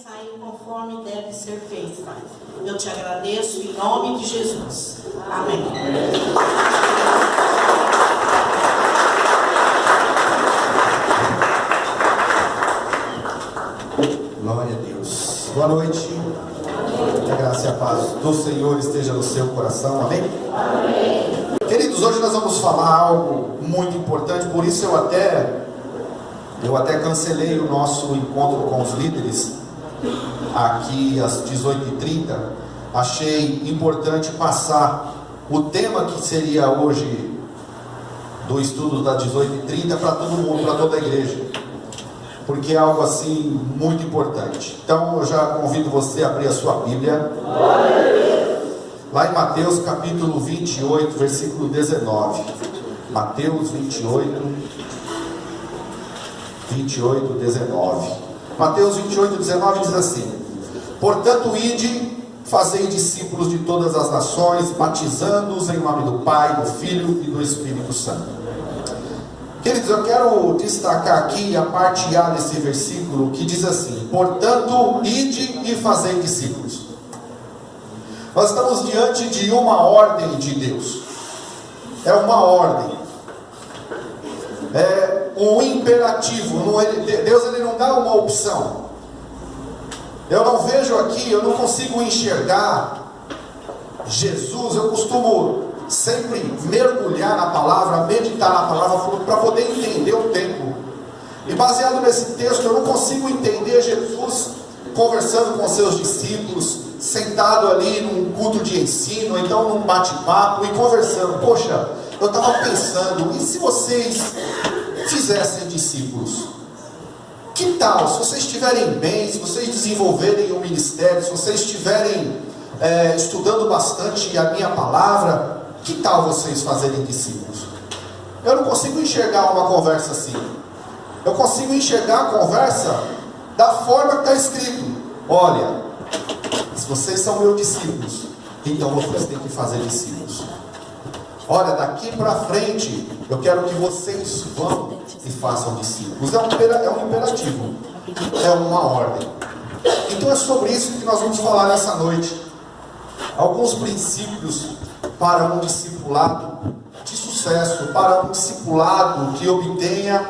sair conforme deve ser feito, Pai. Eu te agradeço em nome de Jesus. Amém. Glória a Deus. Boa noite. Que a graça e a paz do Senhor esteja no seu coração. Amém? Amém. Queridos, hoje nós vamos falar algo muito importante. Por isso eu até cancelei o nosso encontro com os líderes aqui às 18h30. Achei importante passar o tema que seria hoje do estudo das 18h30 para todo mundo, para toda a igreja, porque é algo assim muito importante. Então eu já convido você a abrir a sua Bíblia lá em Mateus capítulo 28, versículo 19. Mateus 28, 19. Mateus 28, 19 diz assim: portanto, ide, fazei discípulos de todas as nações, batizando-os em nome do Pai, do Filho e do Espírito Santo. Queridos, eu quero destacar aqui a parte A desse versículo, que diz assim: portanto, ide e fazei discípulos. Nós estamos diante de uma ordem de Deus. É uma ordem. É um imperativo. Deus ele não dá uma opção. Eu não vejo aqui, eu não consigo enxergar Jesus. Eu costumo sempre mergulhar na palavra, meditar na palavra, para poder entender o tempo. E baseado nesse texto, eu não consigo entender Jesus conversando com seus discípulos, sentado ali num culto de ensino, então num bate-papo e conversando. Poxa, eu estava pensando, e se vocês fizessem discípulos? Que tal, se vocês estiverem bem, se vocês desenvolverem um ministério, se vocês estiverem estudando bastante a minha palavra, que tal vocês fazerem discípulos? Eu não consigo enxergar uma conversa assim. Eu consigo enxergar a conversa da forma que está escrito: olha, se vocês são meus discípulos, então vocês têm que fazer discípulos. Olha, daqui para frente, eu quero que vocês vão e façam discípulos. É um imperativo, é uma ordem. Então é sobre isso que nós vamos falar nessa noite. Alguns princípios para um discipulado de sucesso, para um discipulado que obtenha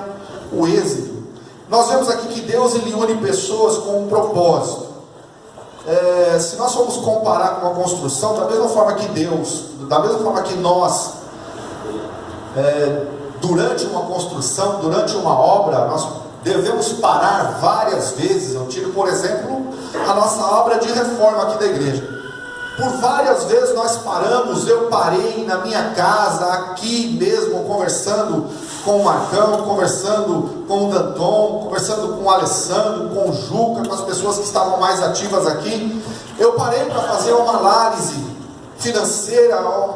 o êxito. Nós vemos aqui que Deus ele une pessoas com um propósito. Se nós formos comparar com a construção, da mesma forma que Deus, da mesma forma que nós, durante uma construção, durante uma obra, nós devemos parar várias vezes. Eu tiro, por exemplo, a nossa obra de reforma aqui da igreja. Por várias vezes nós paramos. Eu parei na minha casa, aqui mesmo, conversando com o Marcão, conversando com o Danton, conversando com o Alessandro, com o Juca, com as pessoas que estavam mais ativas aqui. Eu parei para fazer uma análise financeira,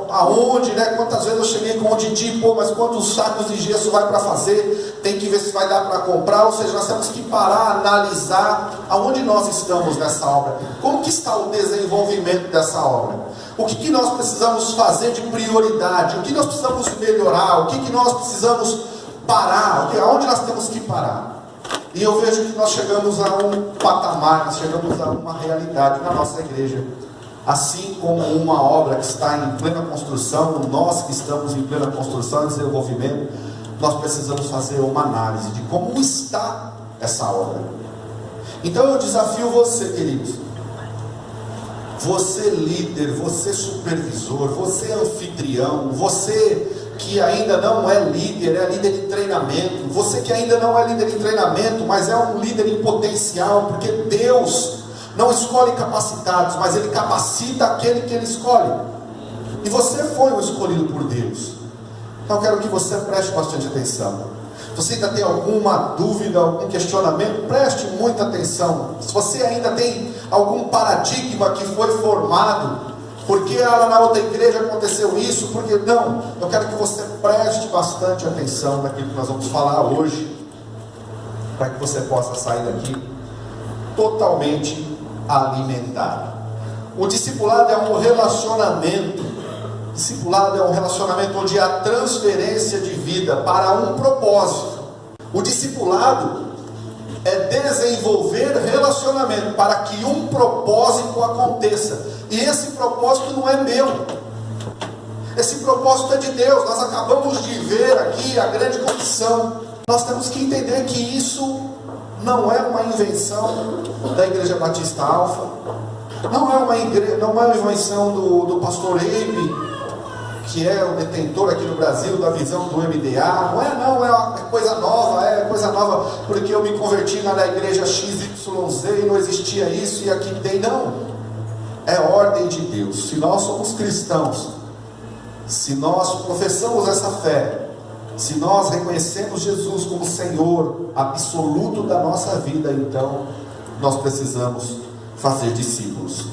aonde, quantas vezes eu cheguei com o Didi, mas quantos sacos de gesso vai para fazer, tem que ver se vai dar para comprar. Ou seja, nós temos que parar, analisar aonde nós estamos nessa obra, como que está o desenvolvimento dessa obra, o que nós precisamos fazer de prioridade, o que nós precisamos melhorar, o que nós precisamos parar, aonde nós temos que parar. E eu vejo que nós chegamos a um patamar, nós chegamos a uma realidade na nossa igreja. Assim como uma obra que está em plena construção, nós que estamos em plena construção e desenvolvimento, nós precisamos fazer uma análise de como está essa obra. Então eu desafio você, queridos, você líder, você supervisor, você anfitrião, você que ainda não é líder em treinamento, você que ainda não é líder em treinamento, mas é um líder em potencial, porque Deus não escolhe capacitados, mas Ele capacita aquele que Ele escolhe. E você foi o escolhido por Deus. Então eu quero que você preste bastante atenção. Se você ainda tem alguma dúvida, algum questionamento, preste muita atenção. Se você ainda tem algum paradigma que foi formado, porque lá na outra igreja aconteceu isso, porque não, eu quero que você preste bastante atenção naquilo que nós vamos falar hoje, para que você possa sair daqui totalmente alimentado. O discipulado é um relacionamento. Discipulado é um relacionamento onde há transferência de vida para um propósito. O discipulado é desenvolver relacionamento para que um propósito aconteça. E esse propósito não é meu, esse propósito é de Deus. Nós acabamos de ver aqui a grande comissão. Nós temos que entender que isso não é uma invenção da Igreja Batista Alfa, não é uma invenção do pastor Eibe, que é o detentor aqui no Brasil da visão do MDA. É coisa nova, porque eu me converti na igreja XYZ e não existia isso e aqui tem. Não, é ordem de Deus. Se nós somos cristãos, se nós professamos essa fé, se nós reconhecemos Jesus como Senhor absoluto da nossa vida, então nós precisamos fazer discípulos.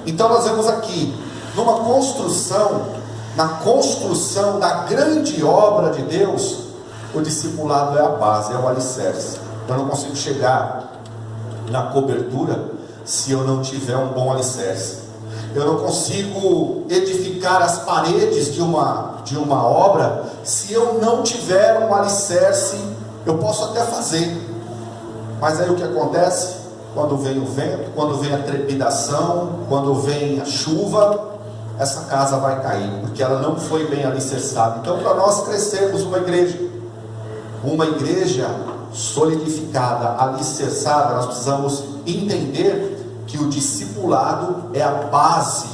Então nós vemos aqui, na construção da grande obra de Deus, o discipulado é a base, é o alicerce. Eu não consigo chegar na cobertura se eu não tiver um bom alicerce. Eu não consigo edificar as paredes de uma obra se eu não tiver um alicerce. Eu posso até fazer, mas aí o que acontece? Quando vem o vento, quando vem a trepidação, quando vem a chuva, essa casa vai cair, porque ela não foi bem alicerçada. Então, para nós crescermos uma igreja solidificada, alicerçada, nós precisamos entender que o discipulado é a base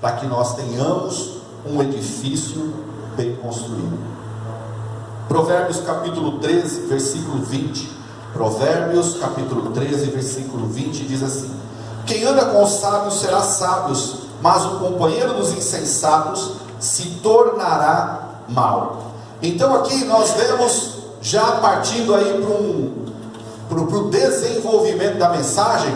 para que nós tenhamos um edifício bem construído. Provérbios capítulo 13, versículo 20. Provérbios capítulo 13, versículo 20 diz assim: quem anda com os sábios será sábio, mas o companheiro dos insensatos se tornará mau. Então aqui nós vemos, já partindo aí para o desenvolvimento da mensagem,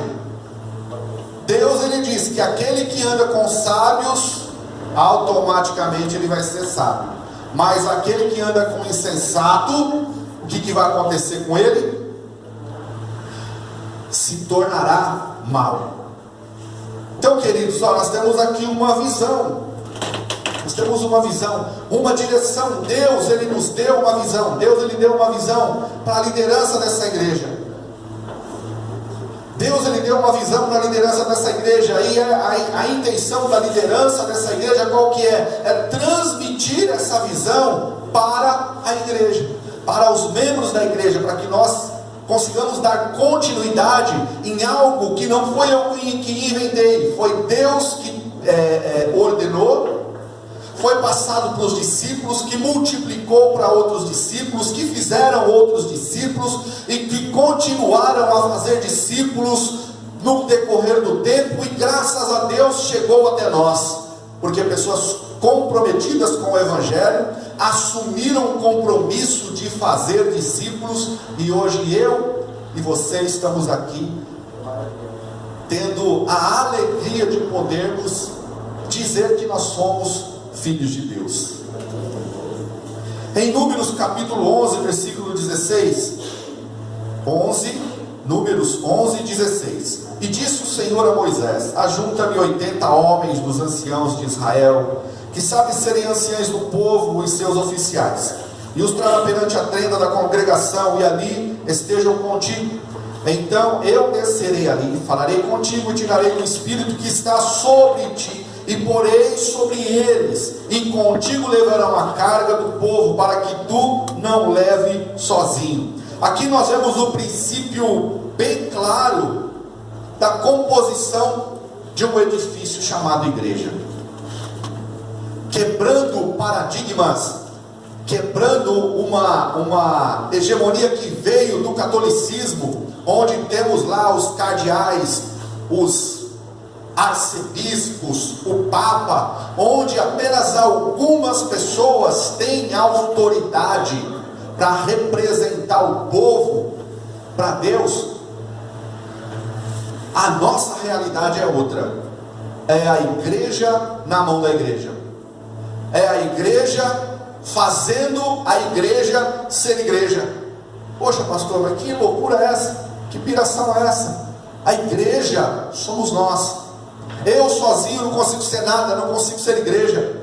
Deus ele diz que aquele que anda com sábios, automaticamente ele vai ser sábio. Mas aquele que anda com insensato, o que vai acontecer com ele? Se tornará mau. Então, queridos, nós temos aqui uma visão. Nós temos uma visão, uma direção. Deus, ele nos deu uma visão. Deus, ele deu uma visão para a liderança dessa igreja. Deus, ele deu uma visão para a liderança dessa igreja. E a intenção da liderança dessa igreja qual que é? É transmitir essa visão para a igreja, para os membros da igreja, para que nós consigamos dar continuidade em algo que não foi eu que inventei, foi Deus que ordenou, foi passado para os discípulos, que multiplicou para outros discípulos, que fizeram outros discípulos e que continuaram a fazer discípulos no decorrer do tempo, e graças a Deus chegou até nós, porque pessoas comprometidas com o Evangelho assumiram o compromisso de fazer discípulos, e hoje eu e você estamos aqui tendo a alegria de podermos dizer que nós somos filhos de Deus. Em Números capítulo 11, versículo 16, Números 11, 16: e disse o Senhor a Moisés: ajunta-me 80 homens dos anciãos de Israel, que sabem serem anciãos do povo e seus oficiais, e os trará perante a tenda da congregação, e ali estejam contigo. Então eu descerei ali, falarei contigo, e tirarei o espírito que está sobre ti, e porei sobre eles, e contigo levarão a carga do povo, para que tu não leve sozinho. Aqui nós vemos o princípio bem claro da composição de um edifício chamado igreja, quebrando paradigmas, quebrando uma hegemonia que veio do catolicismo, onde temos lá os cardeais, os arcebispos, o Papa, onde apenas algumas pessoas têm autoridade para representar o povo para Deus. A nossa realidade é outra. É a igreja na mão da igreja. É a igreja fazendo a igreja ser igreja. Poxa, pastor, mas que loucura é essa? Que piração é essa? A igreja somos nós. Eu sozinho não consigo ser nada, não consigo ser igreja.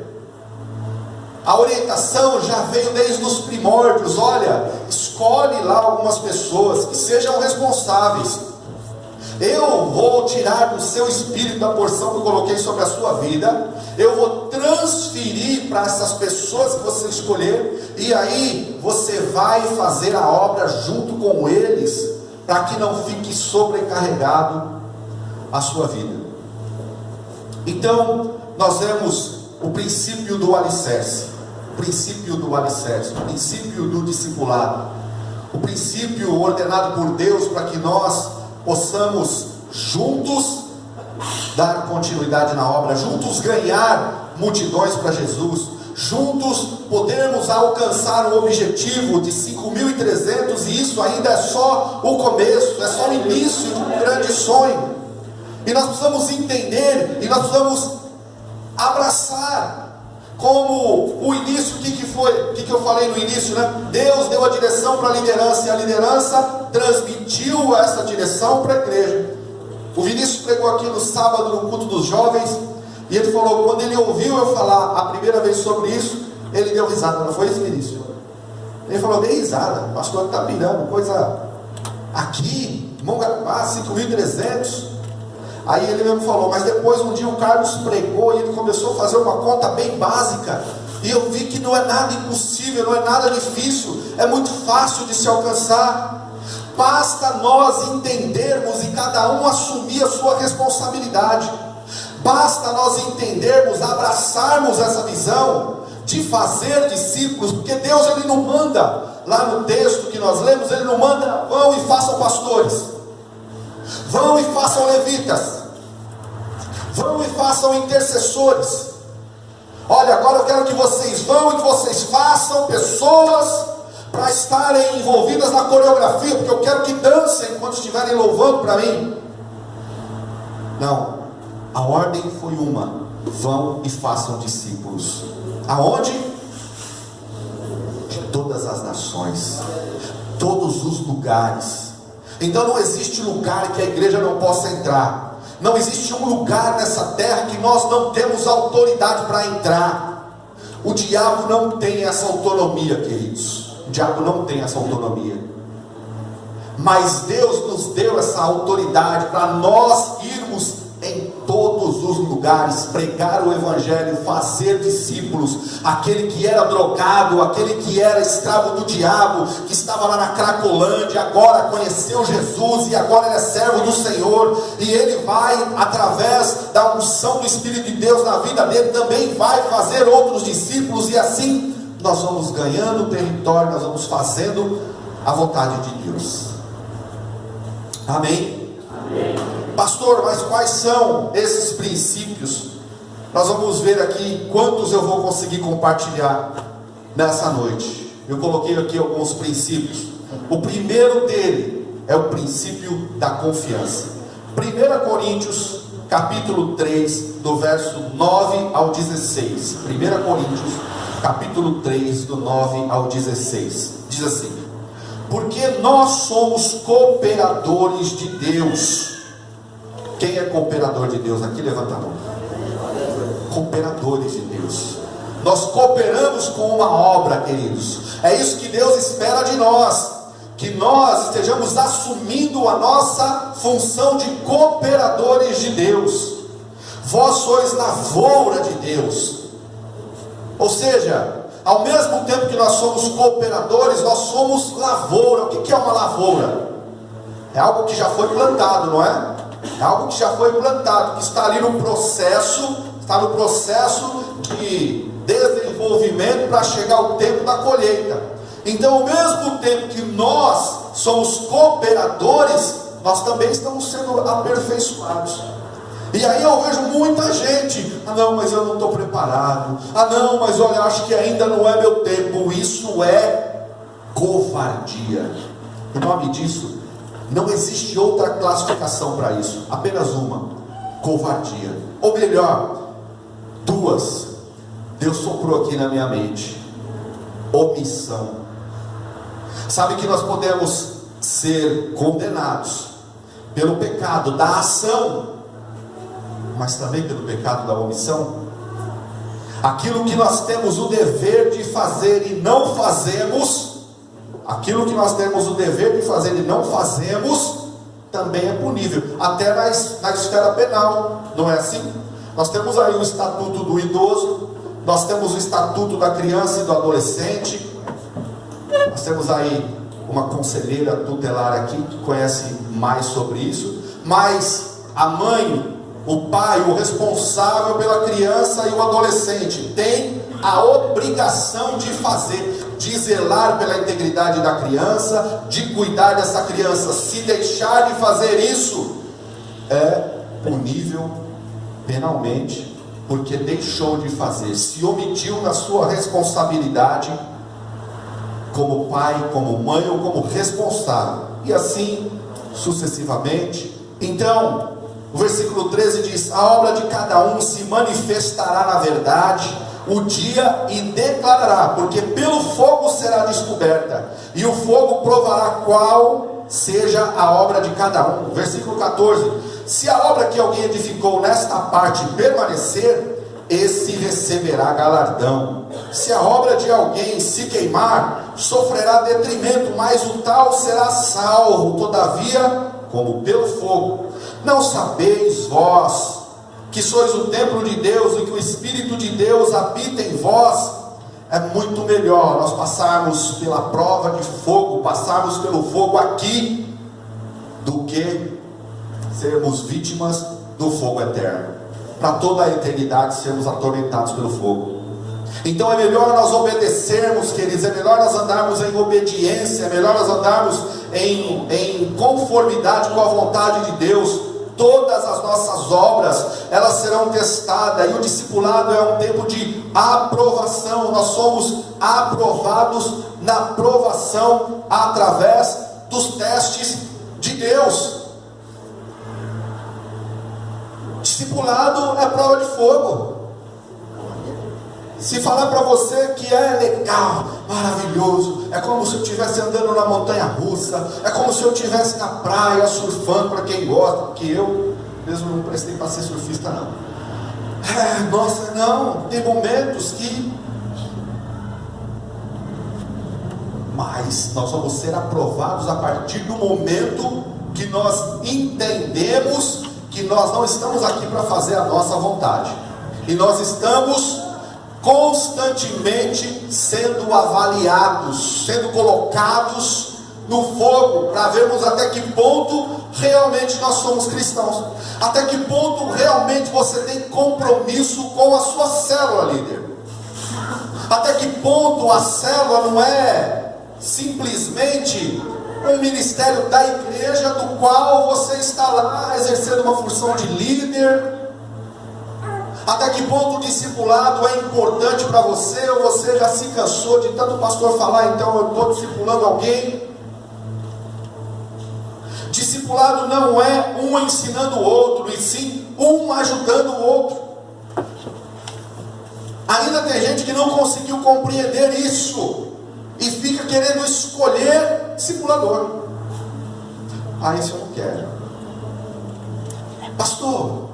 A orientação já veio desde os primórdios. Olha, escolhe lá algumas pessoas que sejam responsáveis. Eu vou tirar do seu espírito a porção que eu coloquei sobre a sua vida. Eu vou transferir para essas pessoas que você escolher. E aí você vai fazer a obra junto com eles, para que não fique sobrecarregado a sua vida. Então nós vemos o princípio do alicerce, o princípio do discipulado, o princípio ordenado por Deus para que nós possamos juntos dar continuidade na obra, juntos ganhar multidões para Jesus, juntos podermos alcançar o objetivo de 5.300, e isso ainda é só o começo, é só o início de um grande sonho. E nós precisamos entender, e nós precisamos abraçar como o início. O que foi? O que eu falei no início, né? Deus deu a direção para a liderança, e a liderança transmitiu essa direção para a igreja. O Vinícius pregou aqui no sábado, no culto dos jovens, e ele falou, quando ele ouviu eu falar a primeira vez sobre isso, ele deu risada. Não foi isso, Vinícius? Ele falou, dei risada, o pastor está pirando, coisa aqui, Mongaguá, 5.300. Aí ele mesmo falou, mas depois um dia o Carlos pregou e ele começou a fazer uma conta bem básica, e eu vi que não é nada impossível, não é nada difícil, é muito fácil de se alcançar. Basta nós entendermos e cada um assumir a sua responsabilidade. Basta nós entendermos, abraçarmos essa visão de fazer discípulos, porque Deus ele não manda, lá no texto que nós lemos, ele não manda, vão e façam pastores, vão e façam levitas, vão e façam intercessores. Olha, agora eu quero que vocês vão e que vocês façam pessoas para estarem envolvidas na coreografia, porque eu quero que dancem quando estiverem louvando para mim. Não, a ordem foi uma: vão e façam discípulos. Aonde? De todas as nações, todos os lugares. Então não existe lugar que a igreja não possa entrar. Não existe um lugar nessa terra que nós não temos autoridade para entrar. O diabo não tem essa autonomia, queridos. O diabo não tem essa autonomia. Mas Deus nos deu essa autoridade para nós irmos em todos os lugares, pregar o evangelho, fazer discípulos. Aquele que era drogado, aquele que era escravo do diabo, que estava lá na Cracolândia, agora conheceu Jesus e agora ele é servo do Senhor, e ele vai, através da unção do Espírito de Deus na vida dele, também vai fazer outros discípulos, e assim nós vamos ganhando território, nós vamos fazendo a vontade de Deus. Amém? Amém. Pastor, mas quais são esses princípios? Nós vamos ver aqui quantos eu vou conseguir compartilhar nessa noite. Eu coloquei aqui alguns princípios. O primeiro dele é o princípio da confiança. 1 Coríntios capítulo 3, do verso 9 ao 16. 1 Coríntios capítulo 3, do 9 ao 16. Diz assim: porque nós somos cooperadores de Deus. Quem é cooperador de Deus aqui? Levanta a mão. Cooperadores de Deus. Nós cooperamos com uma obra, queridos. É isso que Deus espera de nós, que nós estejamos assumindo a nossa função de cooperadores de Deus. Vós sois lavoura de Deus. Ou seja, ao mesmo tempo que nós somos cooperadores, nós somos lavoura. O que é uma lavoura? É algo que já foi plantado, não é? É algo que já foi plantado, que está ali no processo, está no processo de desenvolvimento para chegar o tempo da colheita. Então, ao mesmo tempo que nós somos cooperadores, nós também estamos sendo aperfeiçoados. E aí eu vejo muita gente: ah não, mas eu não estou preparado, ah não, mas olha, acho que ainda não é meu tempo. Isso é covardia. O nome disso, não existe outra classificação para isso, apenas uma: covardia. Ou melhor, duas. Deus soprou aqui na minha mente: omissão. Sabe que nós podemos ser condenados pelo pecado da ação, mas também pelo pecado da omissão. aquilo que nós temos o dever de fazer e não fazemos, aquilo que nós temos o dever de fazer e não fazemos, também é punível, até na esfera penal, não é assim? Nós temos aí o estatuto do idoso, nós temos o estatuto da criança e do adolescente, nós temos aí uma conselheira tutelar aqui que conhece mais sobre isso, mas a mãe, o pai, o responsável pela criança e o adolescente tem a obrigação de fazer, de zelar pela integridade da criança, de cuidar dessa criança. Se deixar de fazer isso, é punível penalmente, porque deixou de fazer, se omitiu na sua responsabilidade, como pai, como mãe ou como responsável, e assim sucessivamente. Então, o versículo 13 diz: a obra de cada um se manifestará na verdade, o dia, e declarará, porque pelo fogo será descoberta, e o fogo provará qual seja a obra de cada um. Versículo 14: se a obra que alguém edificou nesta parte permanecer, esse receberá galardão. Se a obra de alguém se queimar, sofrerá detrimento, mas o tal será salvo, todavia, como pelo fogo. Não sabeis vós que sois o templo de Deus e que o Espírito de Deus habita em vós? É muito melhor nós passarmos pela prova de fogo, passarmos pelo fogo aqui, do que sermos vítimas do fogo eterno, para toda a eternidade sermos atormentados pelo fogo. Então é melhor nós obedecermos, queridos, é melhor nós andarmos em obediência, é melhor nós andarmos em conformidade com a vontade de Deus. Todas as nossas obras, elas serão testadas, e o discipulado é um tempo de aprovação. Nós somos aprovados na provação através dos testes de Deus. Discipulado é prova de fogo. Se falar para você que é legal, maravilhoso, é como se eu estivesse andando na montanha russa, é como se eu estivesse na praia surfando, para quem gosta, porque eu mesmo não prestei para ser surfista não. Nossa, não, tem momentos que... Mas nós vamos ser aprovados a partir do momento que nós entendemos que nós não estamos aqui para fazer a nossa vontade, e nós estamos constantemente sendo avaliados, sendo colocados no fogo, para vermos até que ponto realmente nós somos cristãos, até que ponto realmente você tem compromisso com a sua célula, líder, até que ponto a célula não é simplesmente um ministério da igreja, do qual você está lá exercendo uma função de líder. Até que ponto o discipulado é importante para você, ou você já se cansou de tanto pastor falar, então eu estou discipulando alguém. Discipulado não é um ensinando o outro, e sim um ajudando o outro. Ainda tem gente que não conseguiu compreender isso, e fica querendo escolher discipulador. Isso eu não quero. Pastor,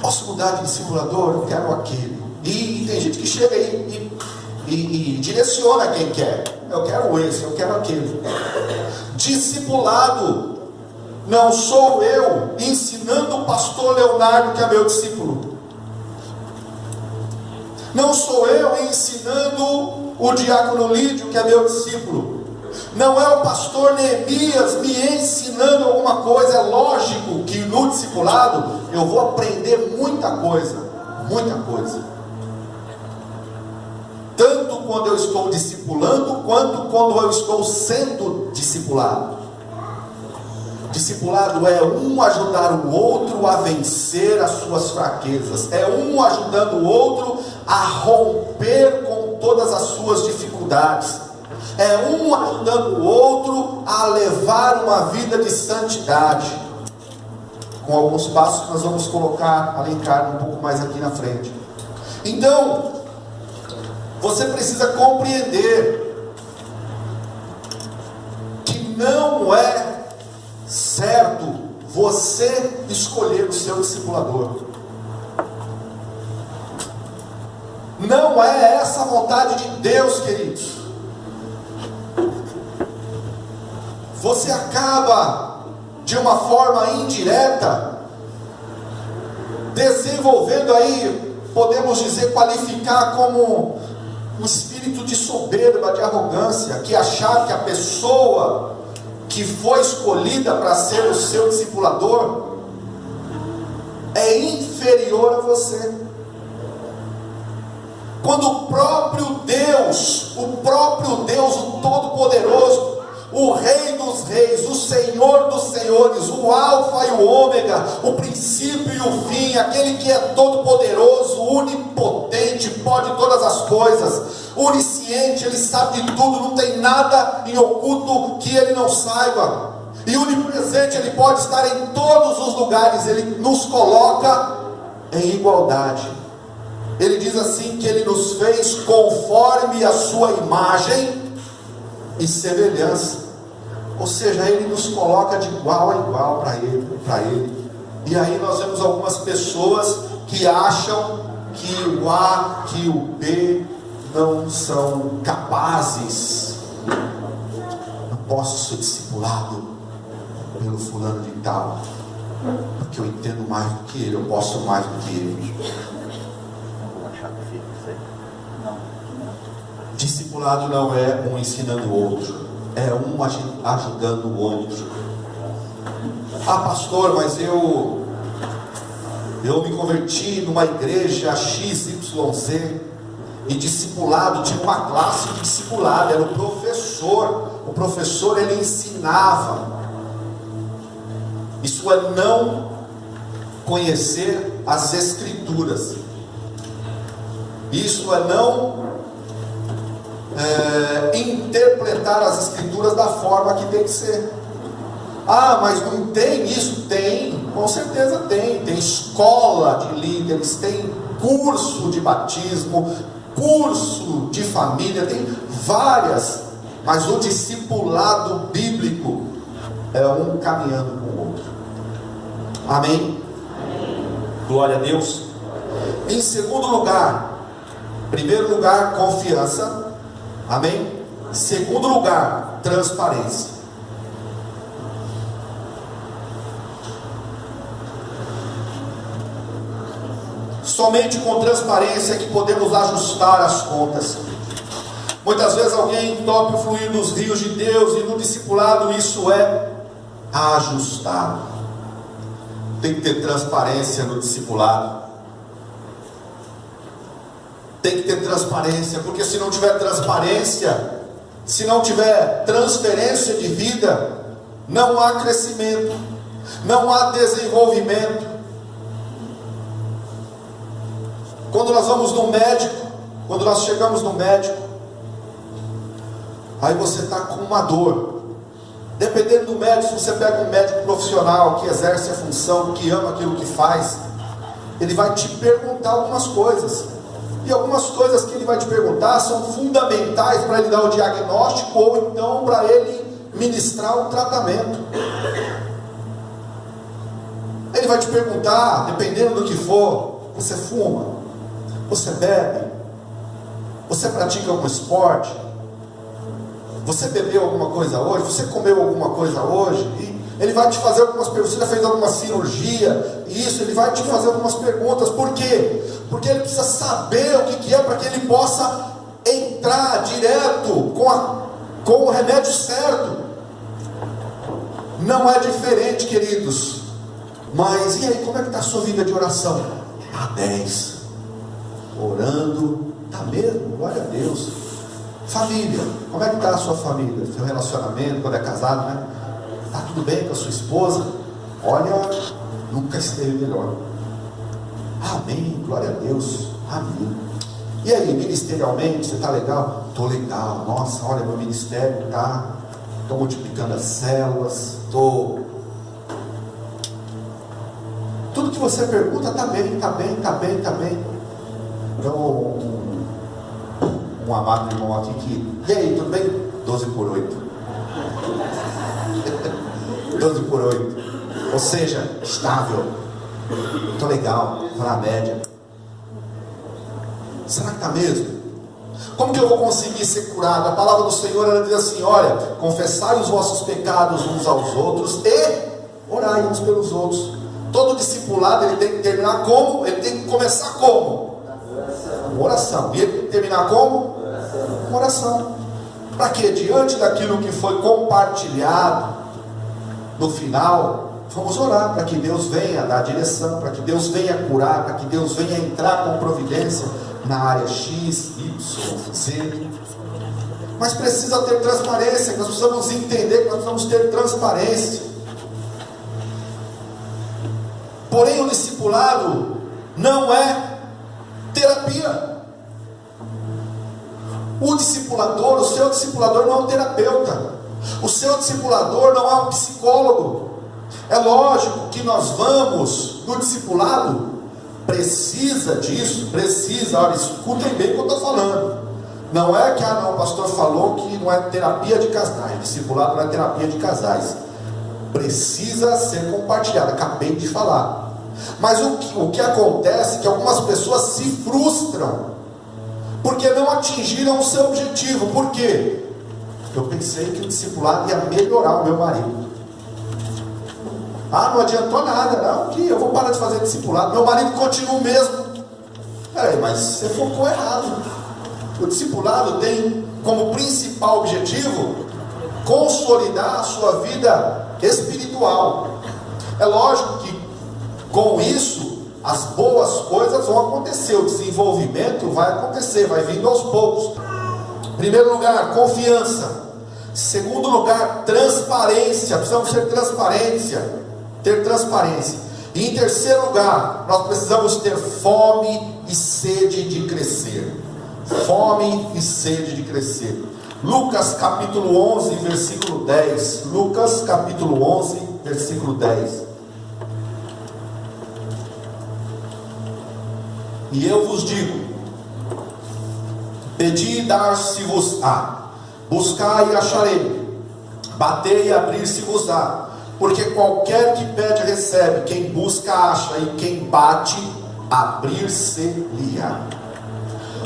posso mudar de discipulador? Eu quero aquele. E tem gente que chega aí e direciona quem quer. Eu quero esse, eu quero aquele. Discipulado não sou eu ensinando o pastor Leonardo, que é meu discípulo. Não sou eu ensinando o diácono Lídio, que é meu discípulo. Não é o pastor Neemias me ensinando alguma coisa. É lógico que no discipulado eu vou aprender muita coisa, tanto quando eu estou discipulando, quanto quando eu estou sendo discipulado. Discipulado é um ajudar o outro a vencer as suas fraquezas, é um ajudando o outro a romper com todas as suas dificuldades, é um ajudando o outro a levar uma vida de santidade, com alguns passos que nós vamos colocar, alencar um pouco mais aqui na frente. Então, você precisa compreender que não é certo você escolher o seu discipulador. Não é essa a vontade de Deus, queridos. Você acaba, de uma forma indireta, desenvolvendo aí, podemos dizer, qualificar como um espírito de soberba, de arrogância, que achar que a pessoa que foi escolhida para ser o seu discipulador é inferior a você. Quando o próprio Deus, o Todo-Poderoso, o Rei dos Reis, o Senhor dos Senhores, o Alfa e o Ômega, o princípio e o fim, aquele que é todo-poderoso, onipotente, pode todas as coisas, onisciente, Ele sabe de tudo, não tem nada em oculto que Ele não saiba, e onipresente, Ele pode estar em todos os lugares, Ele nos coloca em igualdade. Ele diz assim que Ele nos fez conforme a sua imagem e semelhança, ou seja, Ele nos coloca de igual a igual para Ele. E aí nós vemos algumas pessoas que acham que o A, que o B não são capazes. Não posso ser discipulado pelo fulano de tal, porque eu entendo mais do que ele, eu posso mais do que ele. Discipulado não é um ensinando o outro, é um ajudando o outro. Ah, pastor, mas eu me converti numa igreja XYZ, e discipulado, tinha uma classe de discipulado, era o professor ele ensinava. Isso é não conhecer as Escrituras, isso é não interpretar as Escrituras da forma que tem que ser. Ah, mas não tem isso? Tem, com certeza tem escola de líderes, tem curso de batismo, curso de família, tem várias, mas o discipulado bíblico é um caminhando com o outro. Amém? Glória a Deus. Em segundo lugar, primeiro lugar, confiança. Amém? Segundo lugar, transparência. Somente com transparência é que podemos ajustar as contas. Muitas vezes alguém entope o fluir dos rios de Deus, e no discipulado isso é ajustado. Tem que ter transparência no discipulado. Tem que ter transparência, porque se não tiver transparência, se não tiver transferência de vida, não há crescimento, não há desenvolvimento. Quando nós vamos no médico, quando nós chegamos no médico, aí você está com uma dor. Dependendo do médico, se você pega um médico profissional que exerce a função, que ama aquilo que faz, ele vai te perguntar algumas coisas. E algumas coisas que ele vai te perguntar são fundamentais para ele dar o diagnóstico, ou então para ele ministrar um tratamento. Ele vai te perguntar, dependendo do que for: você fuma? Você bebe? Você pratica algum esporte? Você bebeu alguma coisa hoje? Você comeu alguma coisa hoje? E ele vai te fazer algumas perguntas. Você já fez alguma cirurgia? Isso, ele vai te fazer algumas perguntas. Por quê? Porque ele precisa saber o que é, para que ele possa entrar direto com o remédio certo. Não é diferente, queridos. Mas e aí, como é que está a sua vida de oração? Está 10. Orando, está mesmo? Glória a Deus. Família, como é que está a sua família? Seu relacionamento, quando é casado, né? Está tudo bem com a sua esposa? Olha, nunca esteve melhor. Amém, glória a Deus, amém. E aí, ministerialmente, você está legal? Estou legal, nossa, olha, meu ministério está, estou multiplicando as células, estou... Tudo que você pergunta, está bem, está bem, está bem, está bem. Então, um amado irmão aqui que... E aí, tudo bem? 12/8. 12/8. Ou seja, estável. Estou legal, estou na média. Será que está mesmo? Como que eu vou conseguir ser curado? A palavra do Senhor, ela diz assim: olha, confessai os vossos pecados uns aos outros e orai uns pelos outros. Todo discipulado, ele tem que terminar como? Ele tem que começar como? Oração. E ele tem que terminar como? Oração. Para quê? Diante daquilo que foi compartilhado, no final, vamos orar para que Deus venha dar direção, para que Deus venha curar, para que Deus venha entrar com providência na área X, Y, Z. Mas precisa ter transparência. Nós precisamos entender que nós precisamos ter transparência. Porém, o discipulado não é terapia. O discipulador, o seu discipulador não é um terapeuta. O seu discipulador não é um psicólogo. É lógico que nós vamos no discipulado, precisa disso, precisa. Olha, escutem bem o que eu estou falando. Não é que não, o pastor falou que não é terapia de casais. Discipulado não é terapia de casais. Precisa ser compartilhado. Acabei de falar. Mas o que acontece é que algumas pessoas se frustram porque não atingiram o seu objetivo. Por quê? Eu pensei que o discipulado ia melhorar o meu marido. Não adiantou nada, não, que eu vou parar de fazer discipulado, meu marido continua o mesmo. Peraí, mas você focou errado. O discipulado tem como principal objetivo consolidar a sua vida espiritual. É lógico que com isso as boas coisas vão acontecer, o desenvolvimento vai acontecer, vai vindo aos poucos. Em primeiro lugar, confiança. Segundo lugar, transparência. Precisamos ter transparência. E em terceiro lugar, nós precisamos ter fome e sede de crescer. Fome e sede de crescer. Lucas capítulo 11, versículo 10. Lucas capítulo 11, versículo 10. E eu vos digo: pedi e dar-se-vos-á, buscai e acharei, batei e abrir-se-vos-á, porque qualquer que pede recebe, quem busca acha, e quem bate abrir-se-lhe-á.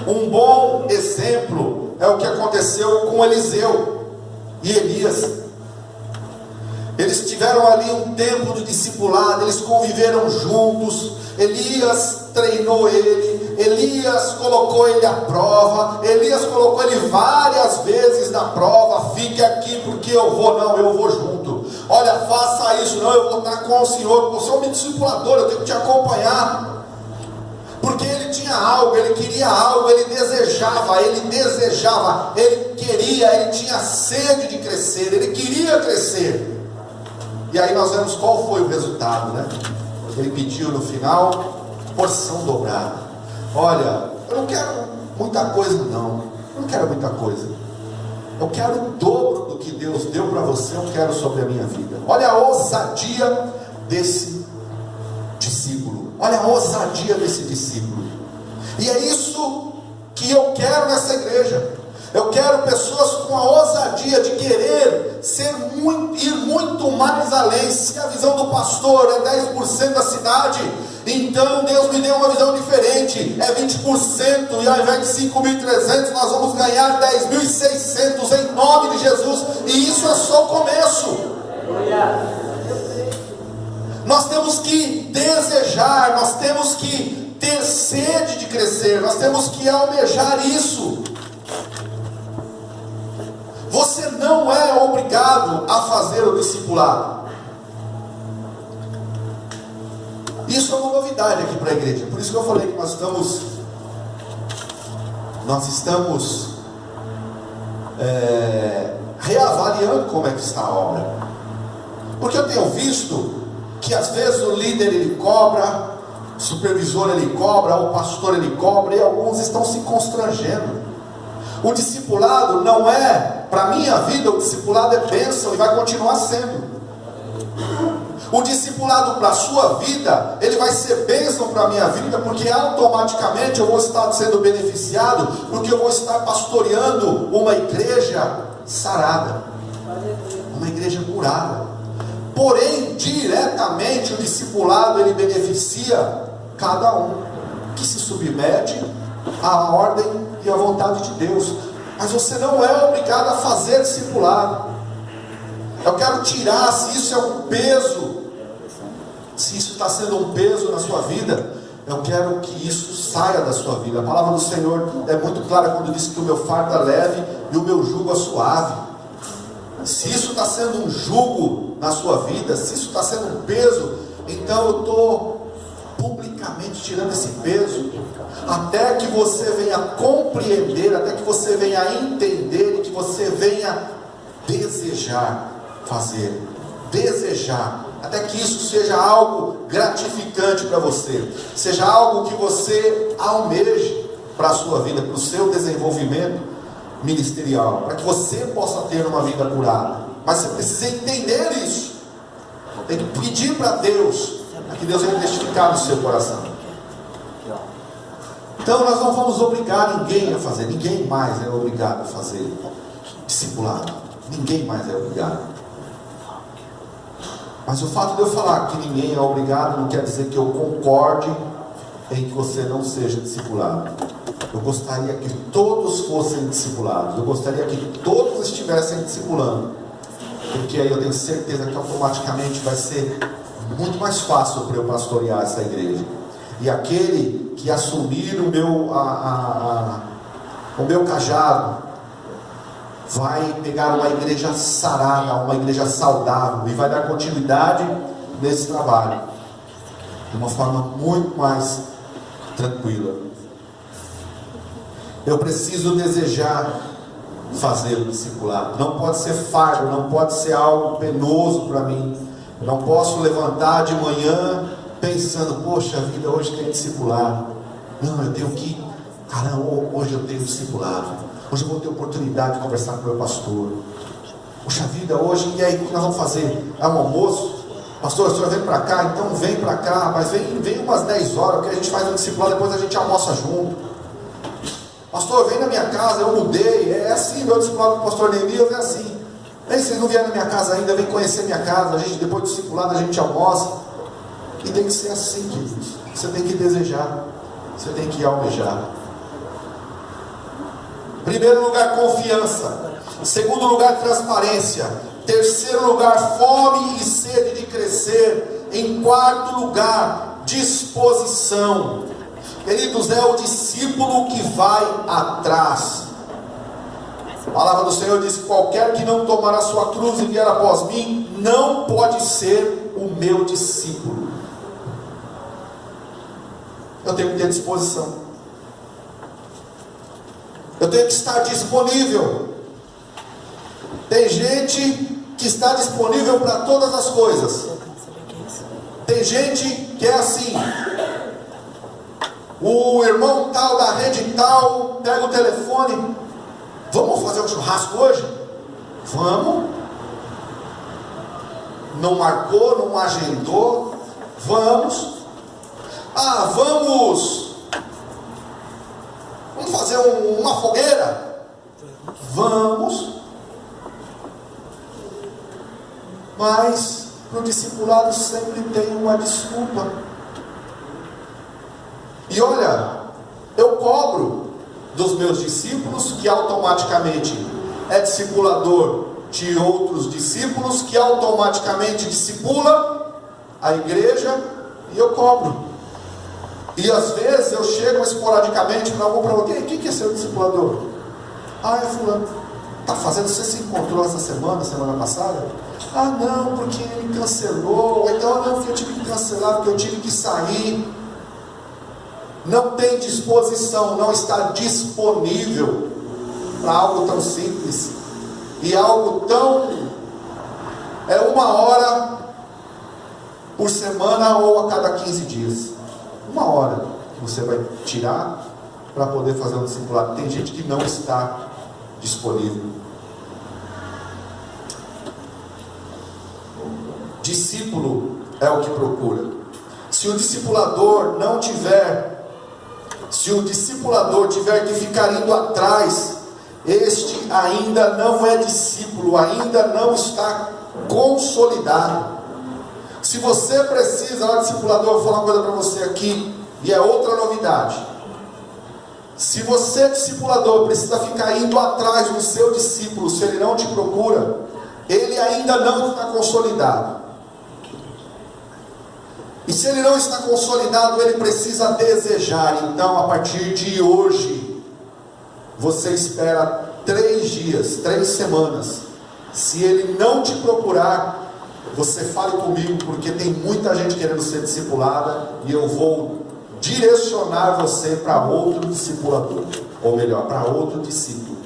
Um bom exemplo é o que aconteceu com Eliseu e Elias. Eles tiveram ali um tempo de discipulado, eles conviveram juntos. Elias treinou ele, Elias colocou ele à prova, Elias colocou ele várias vezes na prova. Fique aqui porque eu vou junto. Olha, faça isso, não, eu vou estar com o Senhor. Você é um discipulador, eu tenho que te acompanhar. Porque ele tinha algo, ele queria algo, ele desejava, ele queria, ele tinha sede de crescer, ele queria crescer. E aí nós vemos qual foi o resultado, né? Ele pediu no final porção dobrada. Olha, eu não quero muita coisa não. Eu não quero muita coisa. Eu quero o dobro do que Deus deu para você, eu quero sobre a minha vida. Olha a ousadia desse discípulo. Olha a ousadia desse discípulo. E é isso que eu quero nessa igreja. Eu quero pessoas com a ousadia de querer ir muito mais além. Se a visão do pastor é 10% da cidade, então Deus me deu uma visão diferente, é 20%, e ao invés de 5.300 nós vamos ganhar 10.600 em nome de Jesus. E isso é só o começo. Nós temos que desejar, nós temos que ter sede de crescer, nós temos que almejar isso. Você não é obrigado a fazer o discipulado. Isso é uma novidade aqui para a igreja. Por isso que eu falei que nós estamos reavaliando como é que está a obra. Porque eu tenho visto que às vezes o líder ele cobra, o supervisor ele cobra, o pastor ele cobra, e alguns estão se constrangendo. O discipulado não é, para a minha vida, o discipulado é bênção e vai continuar sendo. O discipulado para a sua vida, ele vai ser bênção para a minha vida, porque automaticamente eu vou estar sendo beneficiado, porque eu vou estar pastoreando uma igreja sarada, uma igreja curada. Porém, diretamente o discipulado ele beneficia cada um que se submete a ordem e a vontade de Deus. Mas você não é obrigado a fazer discipulado. Eu quero tirar, se isso é um peso, se isso está sendo um peso na sua vida, eu quero que isso saia da sua vida. A palavra do Senhor é muito clara quando diz que o meu fardo é leve e o meu jugo é suave. Se isso está sendo um jugo na sua vida, se isso está sendo um peso, então eu estou publicamente tirando esse peso, até que você venha compreender, até que você venha entender e que você venha desejar fazer, desejar, até que isso seja algo gratificante para você, seja algo que você almeje para a sua vida, para o seu desenvolvimento ministerial, para que você possa ter uma vida curada. Mas você precisa entender isso, tem que pedir para Deus, para que Deus venha testificar no seu coração. Então nós não vamos obrigar ninguém a fazer, ninguém mais é obrigado a fazer discipulado, ninguém mais é obrigado. Mas o fato de eu falar que ninguém é obrigado não quer dizer que eu concorde em que você não seja discipulado. Eu gostaria que todos fossem discipulados, eu gostaria que todos estivessem discipulando, porque aí eu tenho certeza que automaticamente vai ser muito mais fácil para eu pastorear essa igreja. E aquele que assumir o meu cajado vai pegar uma igreja sarada, uma igreja saudável, e vai dar continuidade nesse trabalho de uma forma muito mais tranquila. Eu preciso desejar fazer o discipulado. Não pode ser fardo, não pode ser algo penoso para mim. Eu não posso levantar de manhã pensando, poxa vida, hoje tem discipulado. Não, eu tenho que, caramba, hoje eu tenho discipulado. Hoje eu vou ter oportunidade de conversar com o meu pastor. Poxa vida, hoje, e aí o que nós vamos fazer? É um almoço? Pastor, o senhor vem para cá? Então vem para cá, mas vem umas 10 horas, porque a gente faz um discipulado, depois a gente almoça junto. Pastor, vem na minha casa, eu mudei. É assim, meu discipulado com o pastor Neemias é assim. Vem, vocês não vieram na minha casa ainda, vem conhecer minha casa, a gente, depois do discipulado a gente almoça. E tem que ser assim, queridos. Você tem que desejar, você tem que almejar. Primeiro lugar, confiança. Segundo lugar, transparência. Terceiro lugar, fome e sede de crescer. Em quarto lugar, disposição. Queridos, é o discípulo que vai atrás. A palavra do Senhor diz: qualquer que não tomar a sua cruz e vier após mim, não pode ser o meu discípulo. Eu tenho que ter disposição. Eu tenho que estar disponível. Tem gente que está disponível para todas as coisas. Tem gente que é assim. O irmão tal da rede tal pega o telefone: vamos fazer um churrasco hoje? Vamos. Não marcou, não agendou. Vamos. Ah, vamos fazer uma fogueira? Vamos. Mas para o discipulado sempre tem uma desculpa. E olha, eu cobro dos meus discípulos, que automaticamente é discipulador de outros discípulos, que automaticamente discipula a igreja, e eu cobro. E às vezes eu chego esporadicamente para alguém: quem que é seu discipulador? Ah, é fulano. Está fazendo, você se encontrou essa semana passada? Ah, não, porque ele cancelou. Então, não, porque eu tive que cancelar, porque eu tive que sair. Não tem disposição, não está disponível para algo tão simples e algo tão, é 1 hora por semana ou a cada 15 dias. 1 hora que você vai tirar para poder fazer um discipulado. Tem gente que não está disponível. Discípulo é o que procura. Se o discipulador tiver que ficar indo atrás, este ainda não é discípulo, ainda não está consolidado. Se você precisa, discipulador, eu vou falar uma coisa para você aqui, e é outra novidade. Se você, discipulador, precisa ficar indo atrás do seu discípulo, se ele não te procura, ele ainda não está consolidado. E se ele não está consolidado, ele precisa desejar. Então, a partir de hoje, você espera 3 dias, 3 semanas. Se ele não te procurar, você fale comigo, porque tem muita gente querendo ser discipulada, e eu vou direcionar você para outro discipulador, ou melhor, para outro discípulo.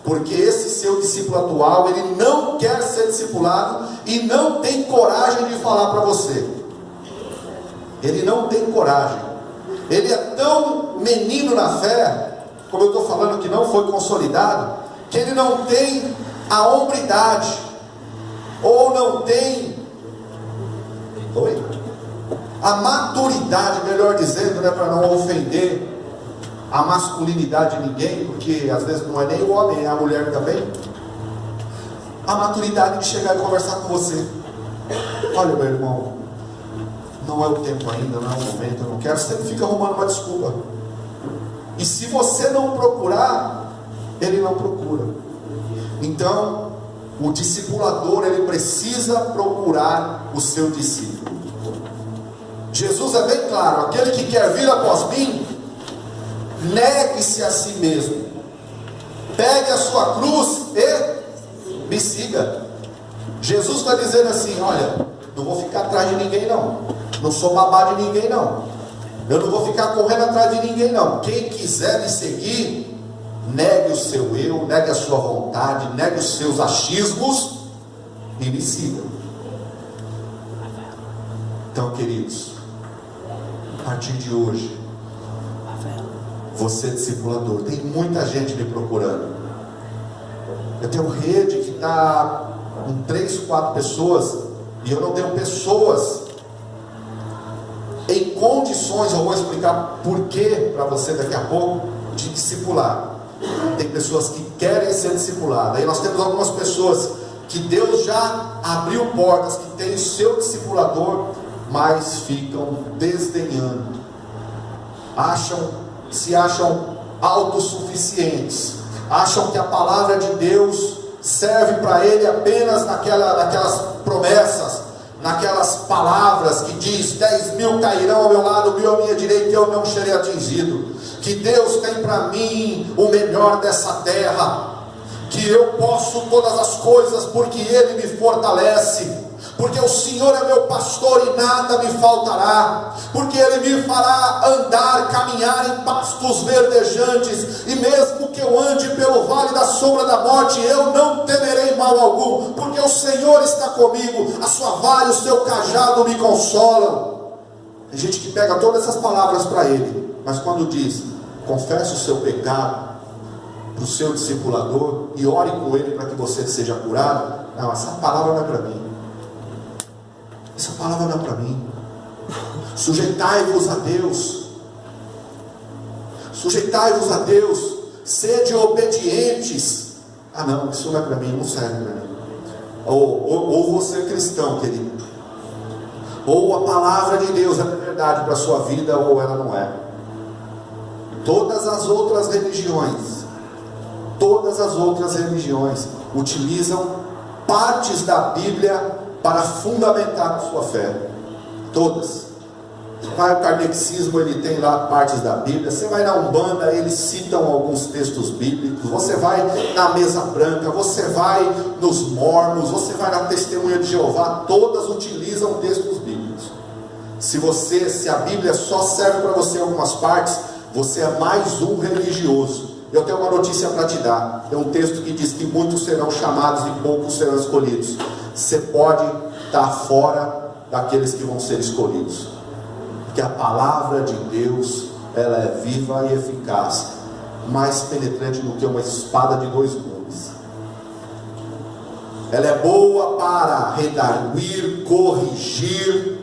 Porque esse seu discípulo atual, ele não quer ser discipulado e não tem coragem de falar para você. Ele não tem coragem. Ele é tão menino na fé, como eu estou falando, que não foi consolidado, que ele não tem a hombridade, ou não tem a maturidade, melhor dizendo, né, para não ofender a masculinidade de ninguém, porque às vezes não é nem o homem, é a mulher também. A maturidade de chegar e conversar com você. Olha, meu irmão, não é o tempo ainda, não é o momento, eu não quero. Você fica arrumando uma desculpa. E se você não procurar, ele não procura. Então, o discipulador, ele precisa procurar o seu discípulo. Jesus é bem claro: aquele que quer vir após mim, negue-se a si mesmo, pegue a sua cruz e me siga. Jesus está dizendo assim: olha, não vou ficar atrás de ninguém não, não sou babá de ninguém não, eu não vou ficar correndo atrás de ninguém não. Quem quiser me seguir, negue o seu eu, negue a sua vontade, negue os seus achismos e me siga. Então, queridos, a partir de hoje, você discipulador, tem muita gente me procurando. Eu tenho rede que está com 3, 4 pessoas, e eu não tenho pessoas em condições, eu vou explicar porquê para você daqui a pouco, de discipular. Tem pessoas que querem ser discipuladas. Aí nós temos algumas pessoas que Deus já abriu portas, que tem o seu discipulador, mas ficam desdenhando, se acham autossuficientes, acham que a palavra de Deus serve para ele apenas naquelas promessas, naquelas palavras que diz: 10.000 cairão ao meu lado, 1.000 à minha direita, e eu não serei atingido. Que Deus tem para mim o melhor dessa terra, que eu posso todas as coisas porque Ele me fortalece, porque o Senhor é meu pastor e nada me faltará, porque Ele me fará andar, caminhar em pastos verdejantes, e mesmo que eu ande pelo vale da sombra da morte, eu não temerei mal algum, porque o Senhor está comigo, a sua vara e o seu cajado me consolam. Tem gente que pega todas essas palavras para ele, mas quando diz: confesse o seu pecado para o seu discipulador e ore com ele para que você seja curado, não, essa palavra não é para mim. Essa palavra não é para mim. Sujeitai-vos a Deus. Sujeitai-vos a Deus. Sede obedientes. Ah não, isso não é para mim, não serve para mim. Ou você é cristão, querido, ou a palavra de Deus é verdade para a sua vida, ou ela não é. Todas as outras religiões utilizam partes da Bíblia para fundamentar a sua fé. Todas. Vai o kardecismo, ele tem lá partes da Bíblia. Você vai na Umbanda, eles citam alguns textos bíblicos. Você vai na Mesa Branca, você vai nos Mormons, você vai na Testemunha de Jeová, todas utilizam textos bíblicos. Se a Bíblia só serve para você em algumas partes, você é mais um religioso. Eu tenho uma notícia para te dar. Tem um texto que diz que muitos serão chamados e poucos serão escolhidos. Você pode estar fora daqueles que vão ser escolhidos, porque a palavra de Deus, ela é viva e eficaz, mais penetrante do que uma espada de 2 gumes. Ela é boa para redarguir, corrigir.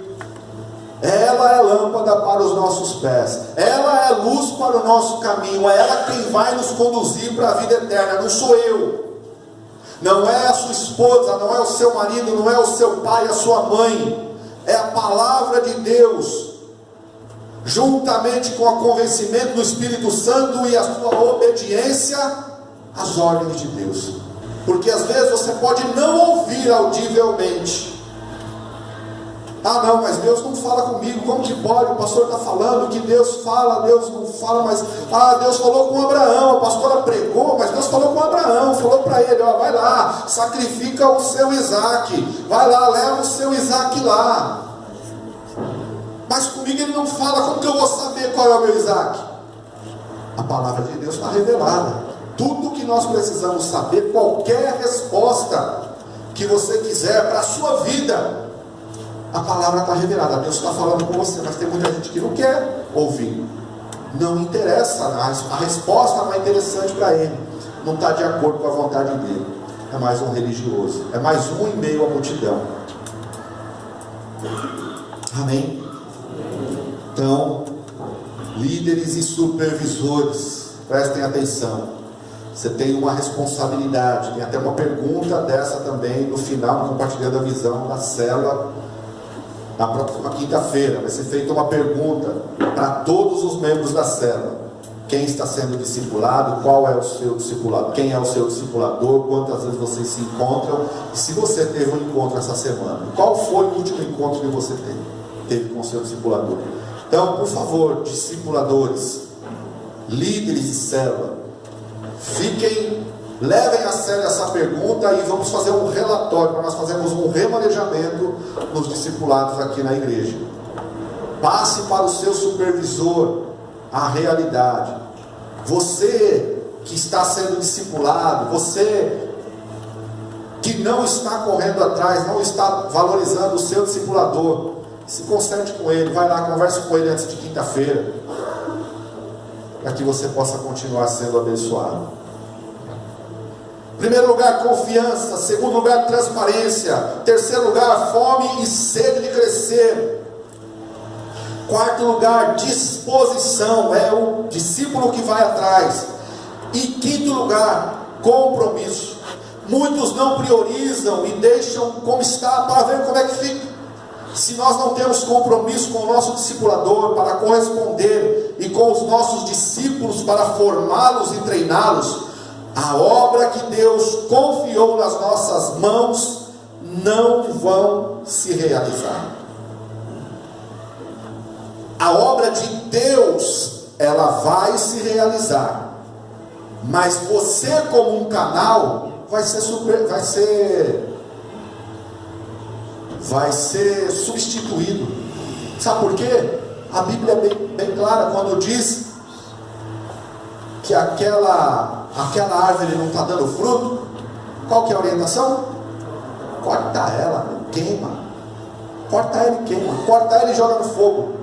Ela é lâmpada para os nossos pés, ela é luz para o nosso caminho, é ela quem vai nos conduzir para a vida eterna. Não sou eu, não é a sua esposa, não é o seu marido, não é o seu pai, a sua mãe. É a palavra de Deus. juntamente com o convencimento do Espírito Santo e a sua obediência às ordens de Deus. Porque às vezes você pode não ouvir audivelmente. Ah não, mas Deus não fala comigo, como que pode? O pastor está falando que Deus fala, Deus não fala, mas Deus falou com Abraão, a pastora pregou, mas Deus falou com Abraão, falou para ele, ó, vai lá, sacrifica o seu Isaac, vai lá, leva o seu Isaac lá. Mas comigo ele não fala, como que eu vou saber qual é o meu Isaac? A palavra de Deus está revelada. Tudo que nós precisamos saber, qualquer resposta que você quiser para a sua vida, a palavra está revelada. Deus está falando com você, mas tem muita gente que não quer ouvir. Não interessa, a resposta não é interessante para ele, não está de acordo com a vontade dele. É mais um religioso, é mais um em meio à multidão. Amém? Então, líderes e supervisores, prestem atenção. Você tem uma responsabilidade. Tem até uma pergunta dessa também no final, compartilhando a visão da célula. Na próxima quinta-feira vai ser feita uma pergunta para todos os membros da célula: quem está sendo discipulado, qual é o seu discipulador, quem é o seu discipulador, quantas vezes vocês se encontram, e se você teve um encontro essa semana, qual foi o último encontro que você teve com o seu discipulador. Então, por favor, discipuladores, líderes de célula, levem a sério essa pergunta e vamos fazer um relatório, para nós fazermos um remanejamento nos discipulados aqui na igreja. Passe para o seu supervisor a realidade. Você que está sendo discipulado, você que não está correndo atrás, não está valorizando o seu discipulador, se conserte com ele, vai lá, converse com ele antes de quinta-feira, para que você possa continuar sendo abençoado. Primeiro lugar, confiança. Segundo lugar, transparência. Terceiro lugar, fome e sede de crescer. Quarto lugar, disposição. É o discípulo que vai atrás. E quinto lugar, compromisso. Muitos não priorizam e deixam como está para ver como é que fica. Se nós não temos compromisso com o nosso discipulador para corresponder e com os nossos discípulos para formá-los e treiná-los, a obra que Deus confiou nas nossas mãos não vão se realizar. A obra de Deus, ela vai se realizar, mas você como um canal vai ser substituído. Sabe por quê? A Bíblia é bem clara quando diz que aquela árvore não está dando fruto. Qual que é a orientação? Corta ela, queima. Corta ela e queima. Corta ela e joga no fogo.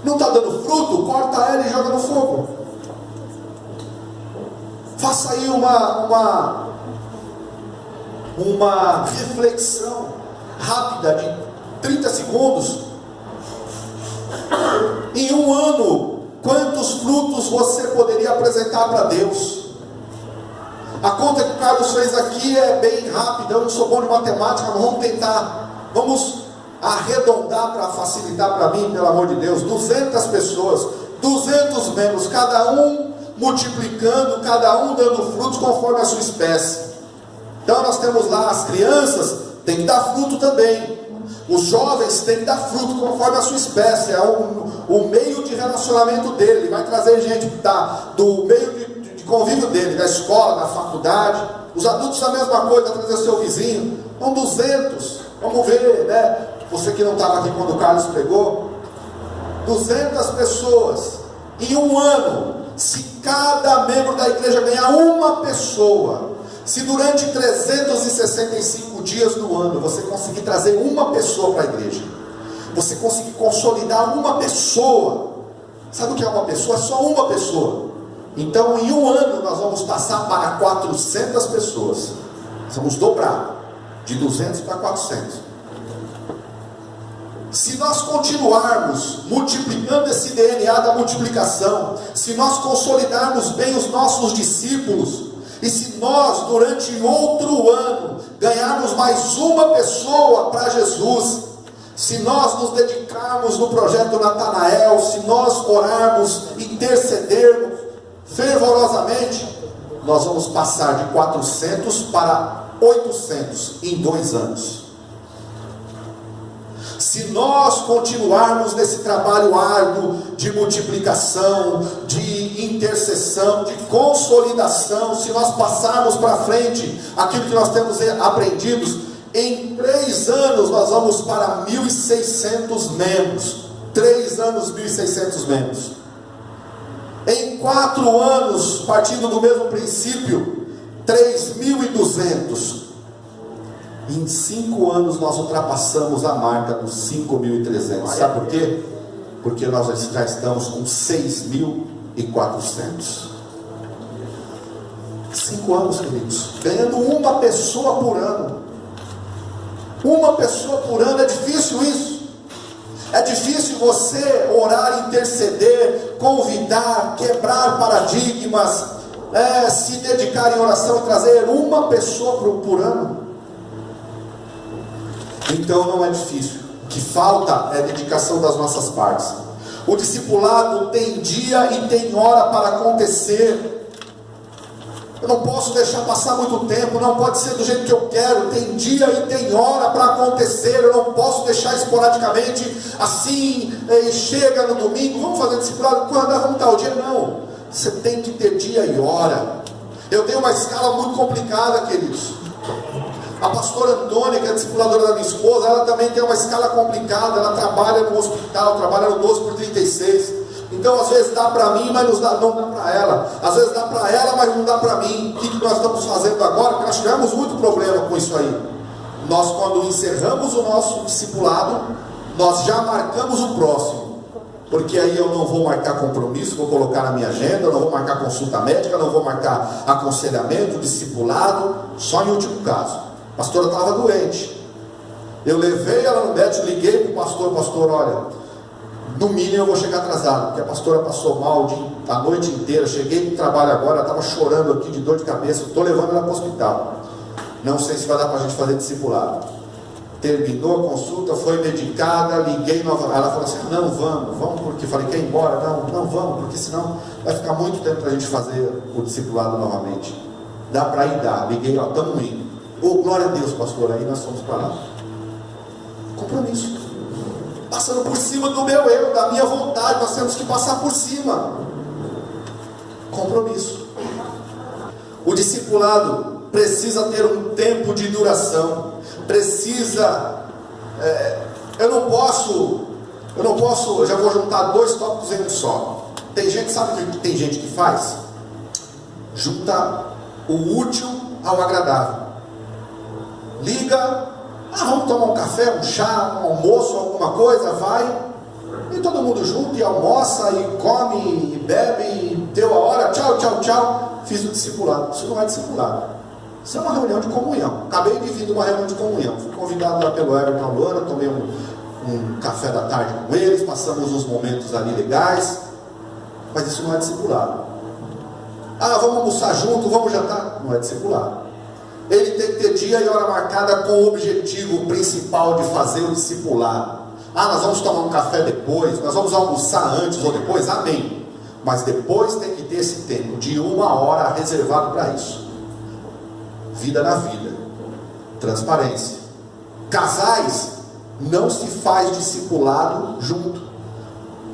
Não está dando fruto? Corta ela e joga no fogo. Faça aí uma reflexão rápida de 30 segundos. Em um ano, quantos frutos você poderia apresentar para Deus? A conta que o Carlos fez aqui é bem rápida. Eu não sou bom de matemática, mas vamos tentar. Vamos arredondar para facilitar para mim, pelo amor de Deus. 200 pessoas, 200 membros, cada um multiplicando, cada um dando frutos conforme a sua espécie. Então nós temos lá as crianças, tem que dar fruto também. Os jovens têm que dar fruto conforme a sua espécie. É o meio de relacionamento dele. Ele vai trazer gente do meio de convívio dele, da escola, da faculdade. Os adultos a mesma coisa, vai trazer o seu vizinho. São 200. Vamos ver, né? Você que não estava aqui quando o Carlos pregou. 200 pessoas. Em um ano, se cada membro da igreja ganhar uma pessoa, se durante 365 dias do ano você conseguir trazer uma pessoa para a igreja, você conseguir consolidar uma pessoa, sabe o que é uma pessoa? É só uma pessoa. Então em um ano nós vamos passar para 400 pessoas. Nós vamos dobrar de 200 para 400. Se nós continuarmos multiplicando esse DNA da multiplicação, se nós consolidarmos bem os nossos discípulos, e se nós, durante outro ano, ganharmos mais uma pessoa para Jesus, se nós nos dedicarmos no projeto Natanael, se nós orarmos, intercedermos fervorosamente, nós vamos passar de 400 para 800 em 2 anos. Se nós continuarmos nesse trabalho árduo de multiplicação, de intercessão, de consolidação, se nós passarmos para frente aquilo que nós temos aprendido, em 3 anos nós vamos para 1.600 membros. 3 anos, 1.600 membros. Em 4 anos, partindo do mesmo princípio, 3.200. Em 5 anos nós ultrapassamos a marca dos 5.300. Sabe por quê? Porque nós já estamos com 6.400. 5 anos, queridos, ganhando uma pessoa por ano. Uma pessoa por ano. É difícil isso. É difícil você orar, interceder, convidar, quebrar paradigmas, se dedicar em oração e trazer uma pessoa por ano. Então não é difícil. O que falta é a dedicação das nossas partes. O discipulado tem dia e tem hora para acontecer. Eu não posso deixar passar muito tempo, não pode ser do jeito que eu quero. Tem dia e tem hora para acontecer. Eu não posso deixar esporadicamente assim, chega no domingo, vamos fazer discipulado, quando vamos tal dia. Não, você tem que ter dia e hora. Eu tenho uma escala muito complicada, queridos. A pastora Antônia, que é a discipuladora da minha esposa, ela também tem uma escala complicada. Ela trabalha no hospital, trabalha no 12/36. Então às vezes dá para mim, mas não dá para ela. Às vezes dá para ela, mas não dá para mim. O que nós estamos fazendo agora? Porque nós tivemos muito problema com isso aí. Nós, quando encerramos o nosso discipulado, nós já marcamos o próximo. Porque aí eu não vou marcar compromisso, vou colocar na minha agenda, eu não vou marcar consulta médica, não vou marcar aconselhamento, discipulado, só em último caso. A pastora estava doente. Eu levei ela no médico, liguei para o pastor, olha, no mínimo eu vou chegar atrasado, porque a pastora passou mal a noite inteira. Cheguei do trabalho agora, ela estava chorando aqui de dor de cabeça, estou levando ela para o hospital. Não sei se vai dar para a gente fazer discipulado. Terminou a consulta, foi medicada, liguei novamente. Ela falou assim: não, vamos, porque falei, quer ir embora? Não, vamos, porque senão vai ficar muito tempo para a gente fazer o discipulado novamente. Dá para ir, dá. Liguei, ó, estamos indo. Oh, glória a Deus, pastor, aí nós fomos para lá. Compromisso. Passando por cima do meu eu, da minha vontade, nós temos que passar por cima. Compromisso. O discipulado precisa ter um tempo de duração. Precisa. Eu não posso. Eu já vou juntar 2 tópicos em um só. Tem gente, sabe o que tem gente que faz? Junta o útil ao agradável. Liga, vamos tomar um café, um chá, um almoço, alguma coisa, vai, e todo mundo junto, e almoça, e come, e bebe, e deu a hora, tchau, fiz o discipulado. Isso não é discipulado, isso é uma reunião de comunhão. Acabei de vir de uma reunião de comunhão, fui convidado lá pelo Everton e Luana, tomei um café da tarde com eles, passamos uns momentos ali legais, mas isso não é discipulado. Vamos almoçar junto, vamos jantar, não é discipulado. Ele tem que ter dia e hora marcada com o objetivo principal de fazer o discipulado. Nós vamos tomar um café depois, nós vamos almoçar antes ou depois, amém. Mas depois tem que ter esse tempo de 1 hora reservado para isso. Vida na vida, transparência. Casais, não se faz discipulado junto.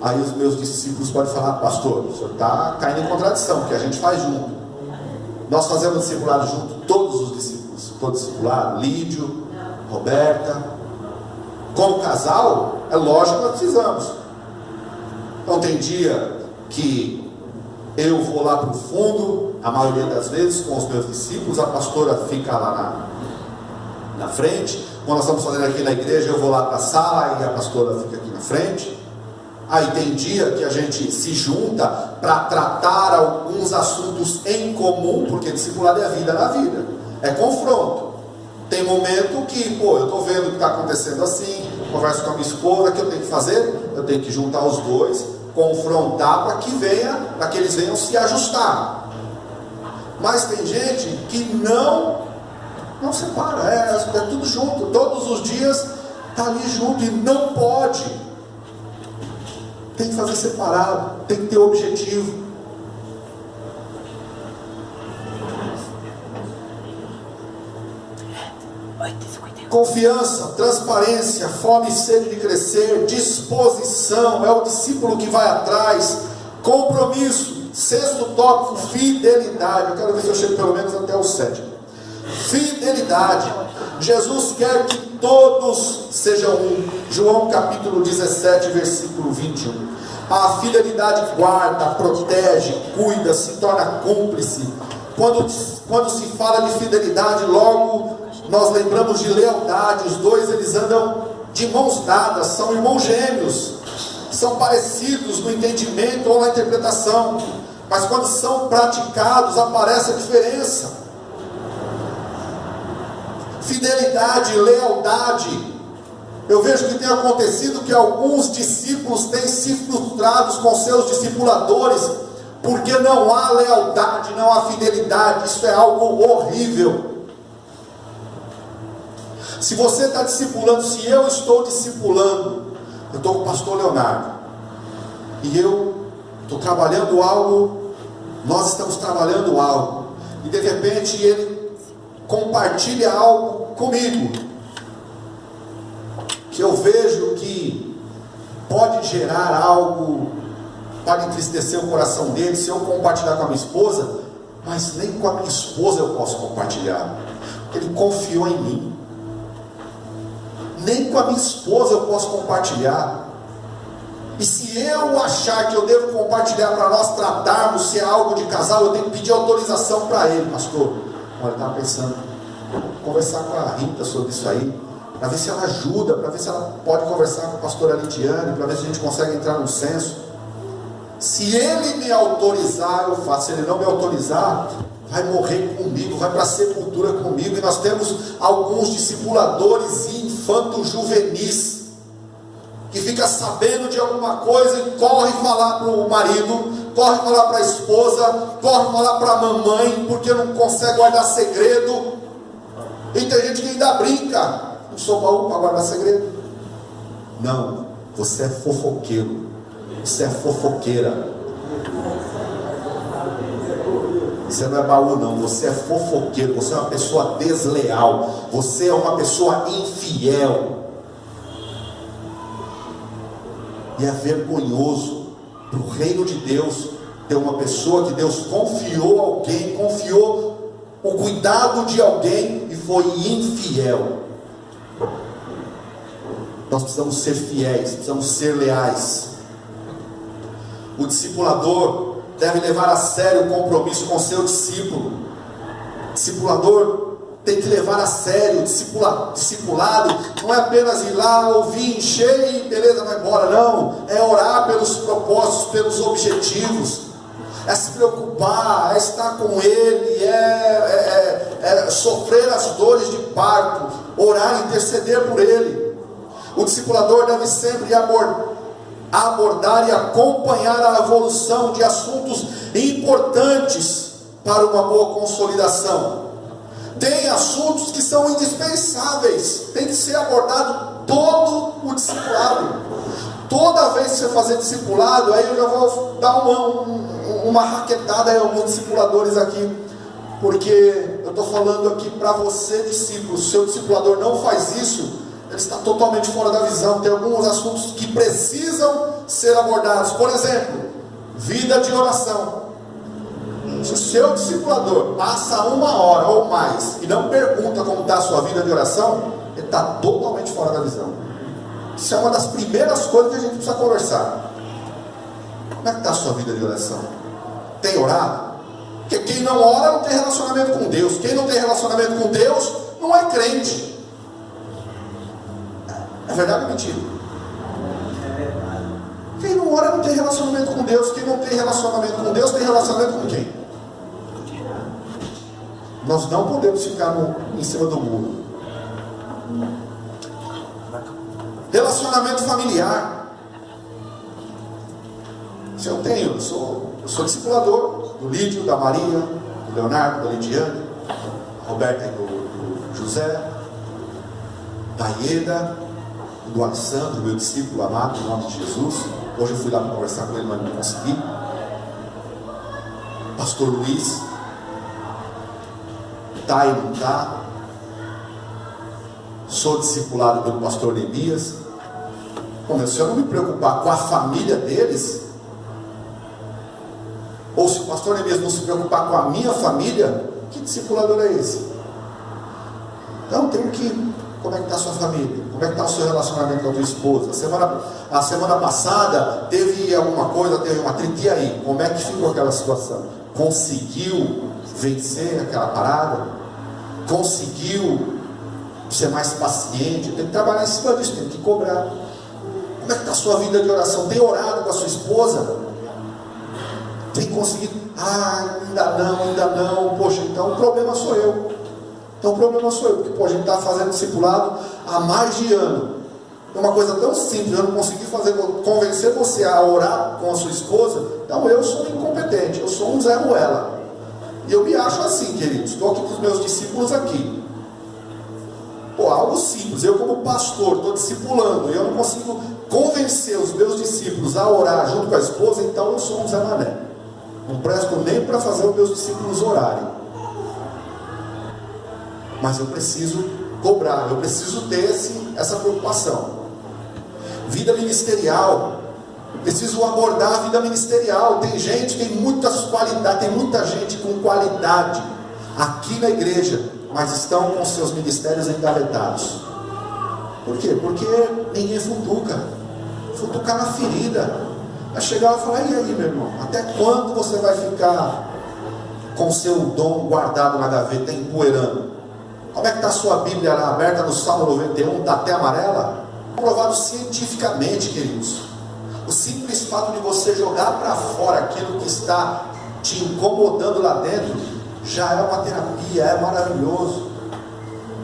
Aí os meus discípulos podem falar: pastor, o senhor está caindo em contradição, porque a gente faz junto. Nós fazemos discipulado junto, todos os discípulos, todo discipulado, Lídio, Roberta. Como casal, é lógico que nós precisamos. Então tem dia que eu vou lá para o fundo, a maioria das vezes com os meus discípulos, a pastora fica lá na frente. Quando nós estamos fazendo aqui na igreja, eu vou lá para a sala e a pastora fica aqui na frente. Aí tem dia que a gente se junta para tratar alguns assuntos em comum, porque discipulado é a vida na vida, é confronto. Tem momento que, eu estou vendo o que está acontecendo assim, converso com a minha esposa, o que eu tenho que fazer? Eu tenho que juntar os dois, confrontar para que eles venham se ajustar. Mas tem gente que não separa, é tudo junto, todos os dias está ali junto e não pode. Tem que fazer separado, tem que ter objetivo. Confiança, transparência, fome e sede de crescer, disposição, é o discípulo que vai atrás, compromisso. Sexto tópico, fidelidade. Eu quero ver se eu chego pelo menos até o 7. Fidelidade. Jesus quer que todos sejam um. João capítulo 17, versículo 21. A fidelidade guarda, protege, cuida, se torna cúmplice. Quando se fala de fidelidade, logo nós lembramos de lealdade. Os dois, eles andam de mãos dadas, são irmãos gêmeos, são parecidos no entendimento ou na interpretação, mas quando são praticados aparece a diferença. Fidelidade, lealdade. Eu vejo que tem acontecido que alguns discípulos têm se frustrado com seus discipuladores, porque não há lealdade, não há fidelidade. Isso é algo horrível. Se você está discipulando, se eu estou discipulando, eu estou com o pastor Leonardo, e eu estou trabalhando algo, nós estamos trabalhando algo, e de repente ele compartilha algo comigo, que eu vejo que pode gerar algo, pode entristecer o coração dele, se eu compartilhar com a minha esposa, mas nem com a minha esposa eu posso compartilhar, ele confiou em mim. Nem com a minha esposa eu posso compartilhar. E se eu achar que eu devo compartilhar para nós tratarmos, se é algo de casal, eu tenho que pedir autorização para ele. Pastor, olha, eu estava pensando, conversar com a Rita sobre isso aí, para ver se ela ajuda, para ver se ela pode conversar com a pastora Lidiane, para ver se a gente consegue entrar num senso. Se ele me autorizar, eu faço. Se ele não me autorizar, vai morrer comigo, vai para a sepultura comigo. E nós temos alguns discipuladores infanto-juvenis que fica sabendo de alguma coisa e corre falar para o marido, corre falar para a esposa, corre falar para a mamãe, porque não consegue guardar segredo. E tem gente que ainda brinca: não sou bom para guardar segredo. Não, você é fofoqueiro, você é fofoqueira. Você não é baú não, você é fofoqueiro, você é uma pessoa desleal, você é uma pessoa infiel. E é vergonhoso para o reino de Deus ter uma pessoa que Deus confiou alguém, confiou o cuidado de alguém e foi infiel. Nós precisamos ser fiéis, precisamos ser leais. O discipulador deve levar a sério o compromisso com seu discípulo. Discipulador tem que levar a sério. Discipulado não é apenas ir lá, ouvir, encher e beleza, vai embora. Não, é orar pelos propósitos, pelos objetivos, é se preocupar, é estar com ele, é sofrer as dores de parto, orar, interceder por ele. O discipulador deve sempre abordar e acompanhar a evolução de assuntos importantes para uma boa consolidação. Tem assuntos que são indispensáveis, tem que ser abordado todo o discipulado. Toda vez que você fazer discipulado, aí eu já vou dar uma raquetada em alguns discipuladores aqui, porque eu estou falando aqui para você, discípulo. Se o seu discipulador não faz isso, ele está totalmente fora da visão. Tem alguns assuntos que precisam ser abordados. Por exemplo, vida de oração. Se o seu discipulador passa 1 hora ou mais e não pergunta como está a sua vida de oração, ele está totalmente fora da visão. Isso é uma das primeiras coisas que a gente precisa conversar. Como é que está a sua vida de oração? Tem orado? Porque quem não ora não tem relacionamento com Deus. Quem não tem relacionamento com Deus não é crente. É verdade ou mentira? Quem não ora não tem relacionamento com Deus. Quem não tem relacionamento com Deus tem relacionamento com quem? Nós não podemos ficar em cima do muro. Relacionamento familiar. Se eu tenho, eu sou discipulador do Lídio, da Maria, do Leonardo, da Lidiane, da Roberta e do José, da Ieda. do Alessandro, meu discípulo amado, em nome de Jesus. Hoje eu fui lá para conversar com ele, mas não consegui. Pastor Luiz, tá e não tá. Sou discipulado pelo pastor Neemias. Bom, se eu não me preocupar com a família deles, ou se o pastor Neemias não se preocupar com a minha família, que discipulador é esse? Então tem que... Como é que está a sua família? Como é que está o seu relacionamento com a tua esposa? A semana passada teve alguma coisa, teve uma atrito, e aí? Como é que ficou aquela situação? Conseguiu vencer aquela parada? Conseguiu ser mais paciente? Tem que trabalhar em cima disso, tem que cobrar. Como é que está a sua vida de oração? Tem orado com a sua esposa? Tem conseguido? Ainda não. Poxa, então o problema sou eu. Porque a gente está fazendo discipulado há mais de ano. É uma coisa tão simples, eu não consegui convencer você a orar com a sua esposa. Então eu sou incompetente, eu sou um Zé Ruela. E eu me acho assim, queridos. Estou aqui com os meus discípulos aqui. Algo simples, eu como pastor estou discipulando, e eu não consigo convencer os meus discípulos a orar junto com a esposa, então eu sou um Zé Mané. Não presto nem para fazer os meus discípulos orarem. Mas eu preciso cobrar, eu preciso ter essa preocupação. Vida ministerial, preciso abordar a vida ministerial. Tem gente, tem muitas qualidades, tem muita gente com qualidade aqui na igreja, mas estão com seus ministérios engavetados. Por quê? Porque ninguém futucar na ferida. Vai chegar e falar: e aí, meu irmão, até quando você vai ficar com seu dom guardado na gaveta, empoeirando? Como é que está a sua Bíblia lá, aberta no Salmo 91, está até amarela? Comprovado cientificamente, queridos. O simples fato de você jogar para fora aquilo que está te incomodando lá dentro, já é uma terapia, é maravilhoso.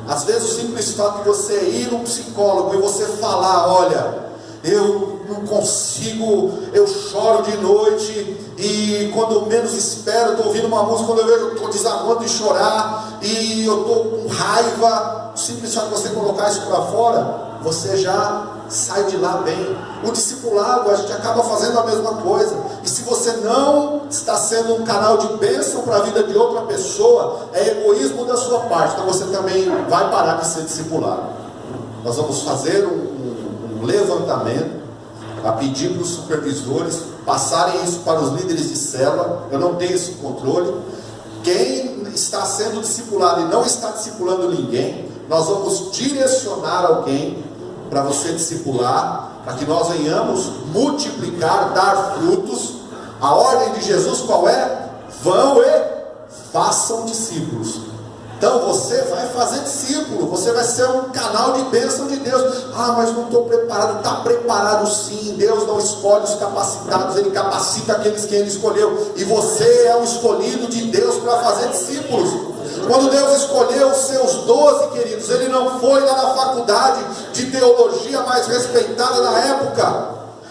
Às vezes o simples fato de você ir num psicólogo e você falar: olha, eu não consigo, eu choro de noite, e quando eu menos espero, estou ouvindo uma música, quando eu vejo, estou desabando de chorar, e eu estou com raiva. O simples fato de você colocar isso para fora, você já sai de lá bem. O discipulado, a gente acaba fazendo a mesma coisa. E se você não está sendo um canal de bênção para a vida de outra pessoa, é egoísmo da sua parte. Então você também vai parar de ser discipulado. Nós vamos fazer um levantamento, a pedir para os supervisores passarem isso para os líderes de célula. Eu não tenho esse controle. Quem está sendo discipulado e não está discipulando ninguém, nós vamos direcionar alguém para você discipular, para que nós venhamos multiplicar, dar frutos. A ordem de Jesus qual é? Vão e façam discípulos. Então você vai fazer discípulo, você vai ser um canal de bênção de Deus. Mas não estou preparado. Está preparado sim. Deus não escolhe os capacitados, Ele capacita aqueles que Ele escolheu. E você é o escolhido de Deus para fazer discípulos. Quando Deus escolheu os seus 12, queridos, Ele não foi lá na faculdade de teologia mais respeitada na época.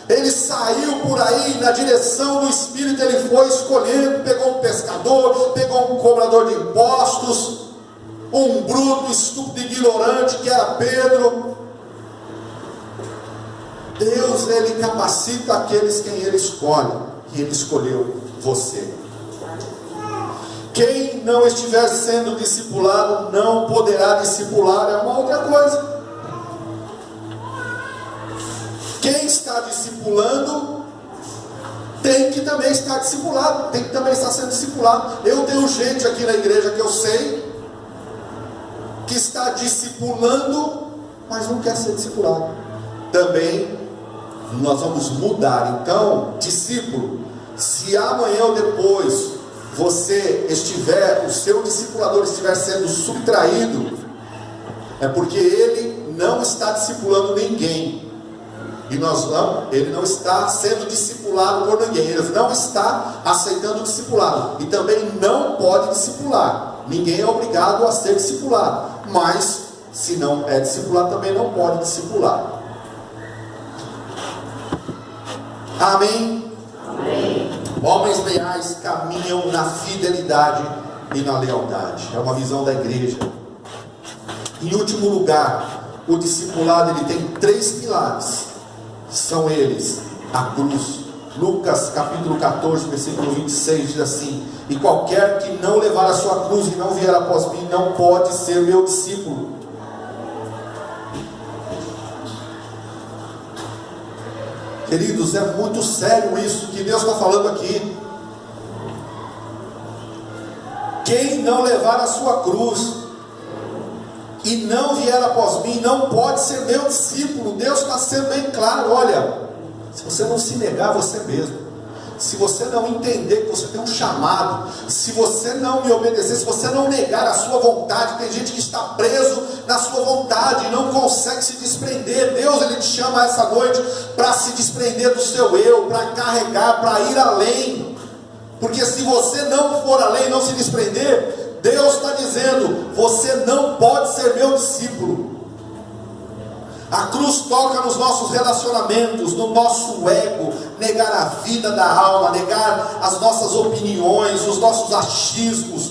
Ele saiu por aí na direção do Espírito. Ele foi escolhendo, pegou um pescador, pegou um cobrador de impostos, um bruto, estúpido e ignorante que era Pedro. Deus, Ele capacita aqueles quem Ele escolhe, e Ele escolheu você. Quem não estiver sendo discipulado não poderá discipular, é uma outra coisa. Quem está discipulando tem que também estar discipulado, tem que também estar sendo discipulado. Eu tenho gente aqui na igreja que eu sei que está discipulando, mas não quer ser discipulado. Também nós vamos mudar. Então, discípulo, se amanhã ou depois o seu discipulador estiver sendo subtraído, é porque ele não está discipulando ninguém. E ele não está sendo discipulado por ninguém. Ele não está aceitando o discipulado. E também não pode discipular. Ninguém é obrigado a ser discipulado. Mas, se não é discipulado, também não pode discipular. Amém? Amém. Homens leais caminham na fidelidade e na lealdade. É uma visão da igreja. Em último lugar, o discipulado ele tem 3 pilares. São eles: a cruz. Lucas capítulo 14, versículo 26 diz assim: e qualquer que não levar a sua cruz e não vier após mim, não pode ser meu discípulo. Queridos, é muito sério isso que Deus está falando aqui. Quem não levar a sua cruz e não vier após mim, não pode ser meu discípulo. Deus está sendo bem claro. Olha, se você não se negar você mesmo, se você não entender que você tem um chamado, se você não me obedecer, se você não negar a sua vontade, tem gente que está preso na sua vontade e não consegue se desprender. Deus ele te chama essa noite para se desprender do seu eu, para carregar, para ir além. Porque se você não for além, não se desprender, Deus está dizendo: você não pode ser meu discípulo. A cruz toca nos nossos relacionamentos, no nosso ego, negar a vida da alma, negar as nossas opiniões, os nossos achismos,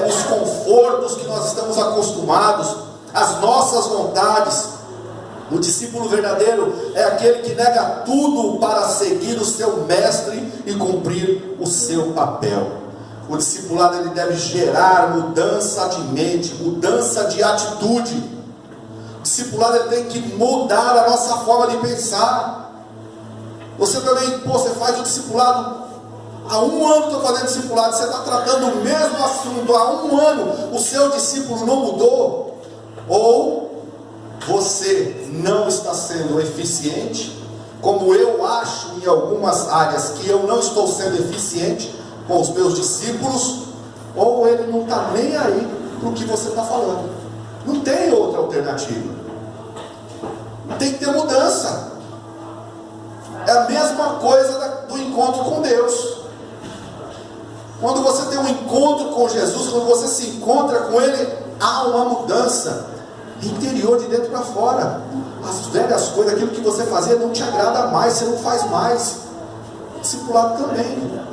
os confortos que nós estamos acostumados, as nossas vontades. O discípulo verdadeiro é aquele que nega tudo para seguir o seu mestre e cumprir o seu papel. O discipulado ele deve gerar mudança de mente, mudança de atitude. O discipulado ele tem que mudar a nossa forma de pensar. Você também, você faz o discipulado, há 1 ano estou fazendo discipulado, você está tratando o mesmo assunto, há 1 ano o seu discípulo não mudou, ou você não está sendo eficiente, como eu acho em algumas áreas que eu não estou sendo eficiente com os meus discípulos, ou ele não está nem aí para o que você está falando. Não tem outra alternativa. Tem que ter mudança. É a mesma coisa do encontro com Deus. Quando você tem um encontro com Jesus, quando você se encontra com Ele, há uma mudança interior, de dentro para fora. As velhas coisas, aquilo que você fazia não te agrada mais, você não faz mais. Discipulado também.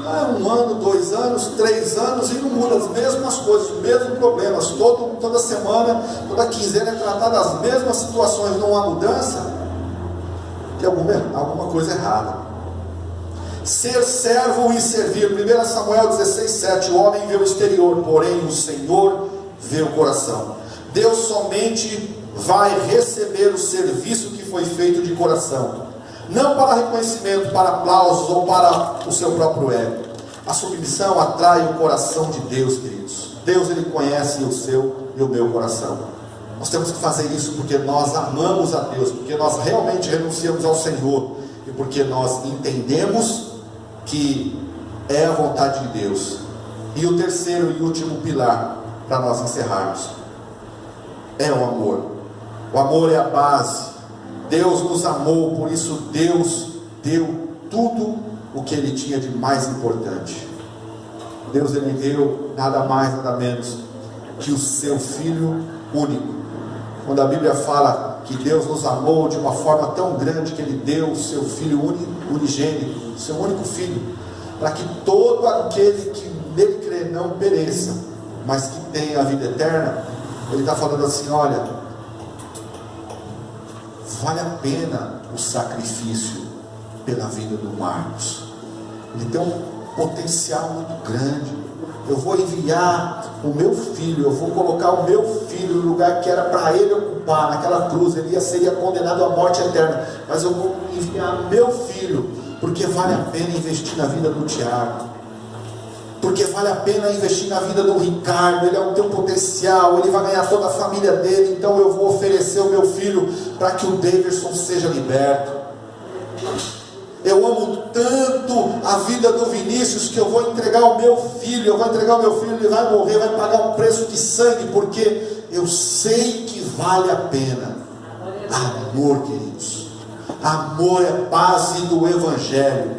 É 1 ano, 2 anos, 3 anos e não muda as mesmas coisas, os mesmos problemas. Toda semana, toda quinzena é tratada as mesmas situações, não há mudança. Tem alguma coisa errada. Ser servo e servir. 1 Samuel 16:7. O homem vê o exterior, porém o Senhor vê o coração. Deus somente vai receber o serviço que foi feito de coração, não para reconhecimento, para aplausos ou para o seu próprio ego. A submissão atrai o coração de Deus, queridos. Deus ele conhece o seu e o meu coração. Nós temos que fazer isso porque nós amamos a Deus, porque nós realmente renunciamos ao Senhor e porque nós entendemos que é a vontade de Deus. E o terceiro e último pilar, para nós encerrarmos, é o amor. O amor é a base. Deus nos amou, por isso Deus deu tudo o que Ele tinha de mais importante. Deus ele deu nada mais, nada menos que o seu Filho único. Quando a Bíblia fala que Deus nos amou de uma forma tão grande que Ele deu o seu Filho unigênito, o seu único Filho, para que todo aquele que nele crê não pereça, mas que tenha a vida eterna. Ele está falando assim: olha, vale a pena o sacrifício pela vida do Marcos. Ele tem um potencial muito grande. Eu vou enviar o meu filho, eu vou colocar o meu filho no lugar que era para ele ocupar, naquela cruz. Ele seria condenado à morte eterna, mas eu vou enviar meu filho, porque vale a pena investir na vida do Tiago, porque vale a pena investir na vida do Ricardo. Ele tem um potencial, ele vai ganhar toda a família dele, então eu vou oferecer o meu filho para que o Davidson seja liberto. Eu amo tanto a vida do Vinícius que eu vou entregar o meu filho, ele vai morrer, vai pagar um preço de sangue, porque eu sei que vale a pena. Amor, queridos, amor é base do Evangelho.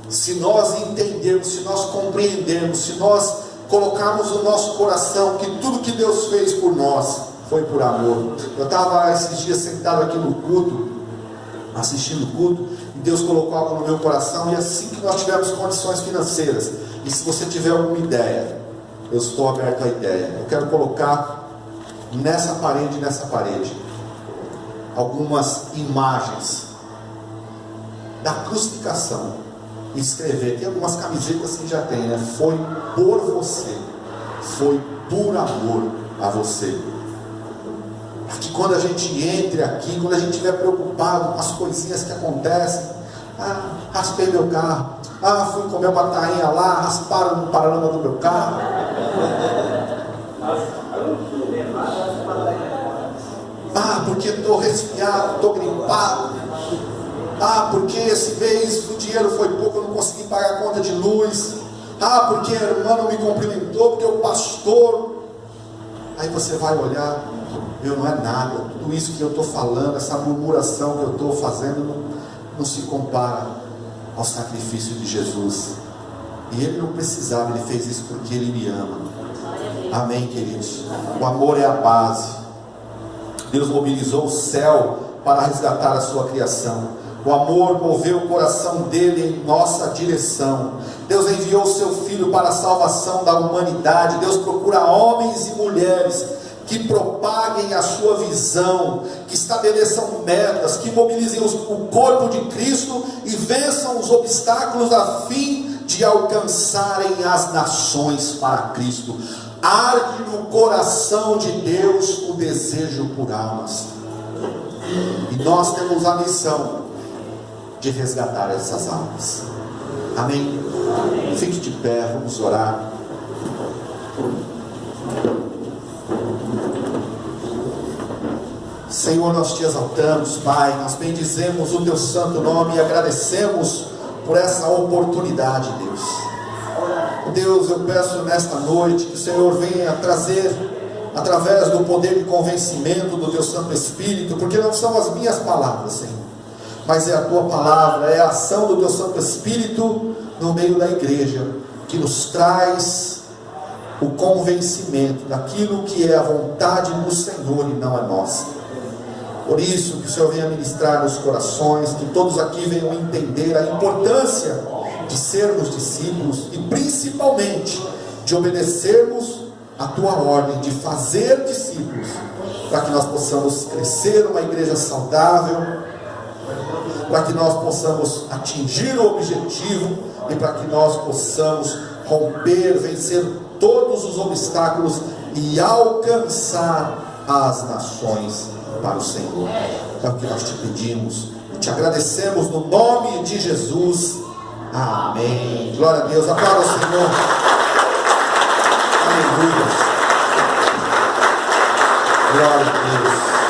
Se nós entendermos, se nós compreendermos, se nós colocarmos no nosso coração que tudo que Deus fez por nós foi por amor. Eu estava esses dias sentado aqui no culto, assistindo o culto, e Deus colocou algo no meu coração. E assim que nós tivermos condições financeiras, e se você tiver alguma ideia, eu estou aberto à ideia. Eu quero colocar nessa parede, algumas imagens da crucificação e escrever. Tem algumas camisetas que já tem, né? Foi por você, foi por amor a você. Para que quando a gente entre aqui, quando a gente estiver preocupado com as coisinhas que acontecem, raspei meu carro, fui comer uma tainha lá, rasparam no paralama do meu carro, porque estou resfriado, estou gripado, porque esse mês o dinheiro foi pouco, eu não consegui pagar a conta de luz, porque a irmã não me cumprimentou, porque o pastor. Aí você vai olhar, não é nada, tudo isso que eu estou falando, essa murmuração que eu estou fazendo, não se compara ao sacrifício de Jesus. E Ele não precisava, Ele fez isso porque Ele me ama. Amém, queridos? O amor é a base. Deus mobilizou o céu para resgatar a sua criação. O amor moveu o coração dele em nossa direção. Deus enviou o seu Filho para a salvação da humanidade. Deus procura homens e mulheres que propaguem a sua visão, que estabeleçam metas, que mobilizem o corpo de Cristo e vençam os obstáculos a fim de alcançarem as nações para Cristo. Arde no coração de Deus o desejo por almas, e nós temos a missão de resgatar essas almas. Amém? Fique de pé, vamos orar. Senhor, nós te exaltamos, Pai, nós bendizemos o teu santo nome e agradecemos por essa oportunidade, Deus. Deus, eu peço nesta noite que o Senhor venha trazer, através do poder de convencimento do teu Santo Espírito, porque não são as minhas palavras, Senhor, mas é a tua palavra, é a ação do teu Santo Espírito no meio da igreja, que nos traz o convencimento daquilo que é a vontade do Senhor e não a nossa. Por isso, que o Senhor venha ministrar nos corações, que todos aqui venham entender a importância de sermos discípulos e principalmente de obedecermos a tua ordem de fazer discípulos, para que nós possamos crescer uma igreja saudável, para que nós possamos atingir o objetivo e para que nós possamos romper, vencer todos os obstáculos e alcançar as nações para o Senhor. É o que nós te pedimos e te agradecemos no nome de Jesus. Amém. Glória a Deus. Aplauda o Senhor. Aleluia. Glória a Deus.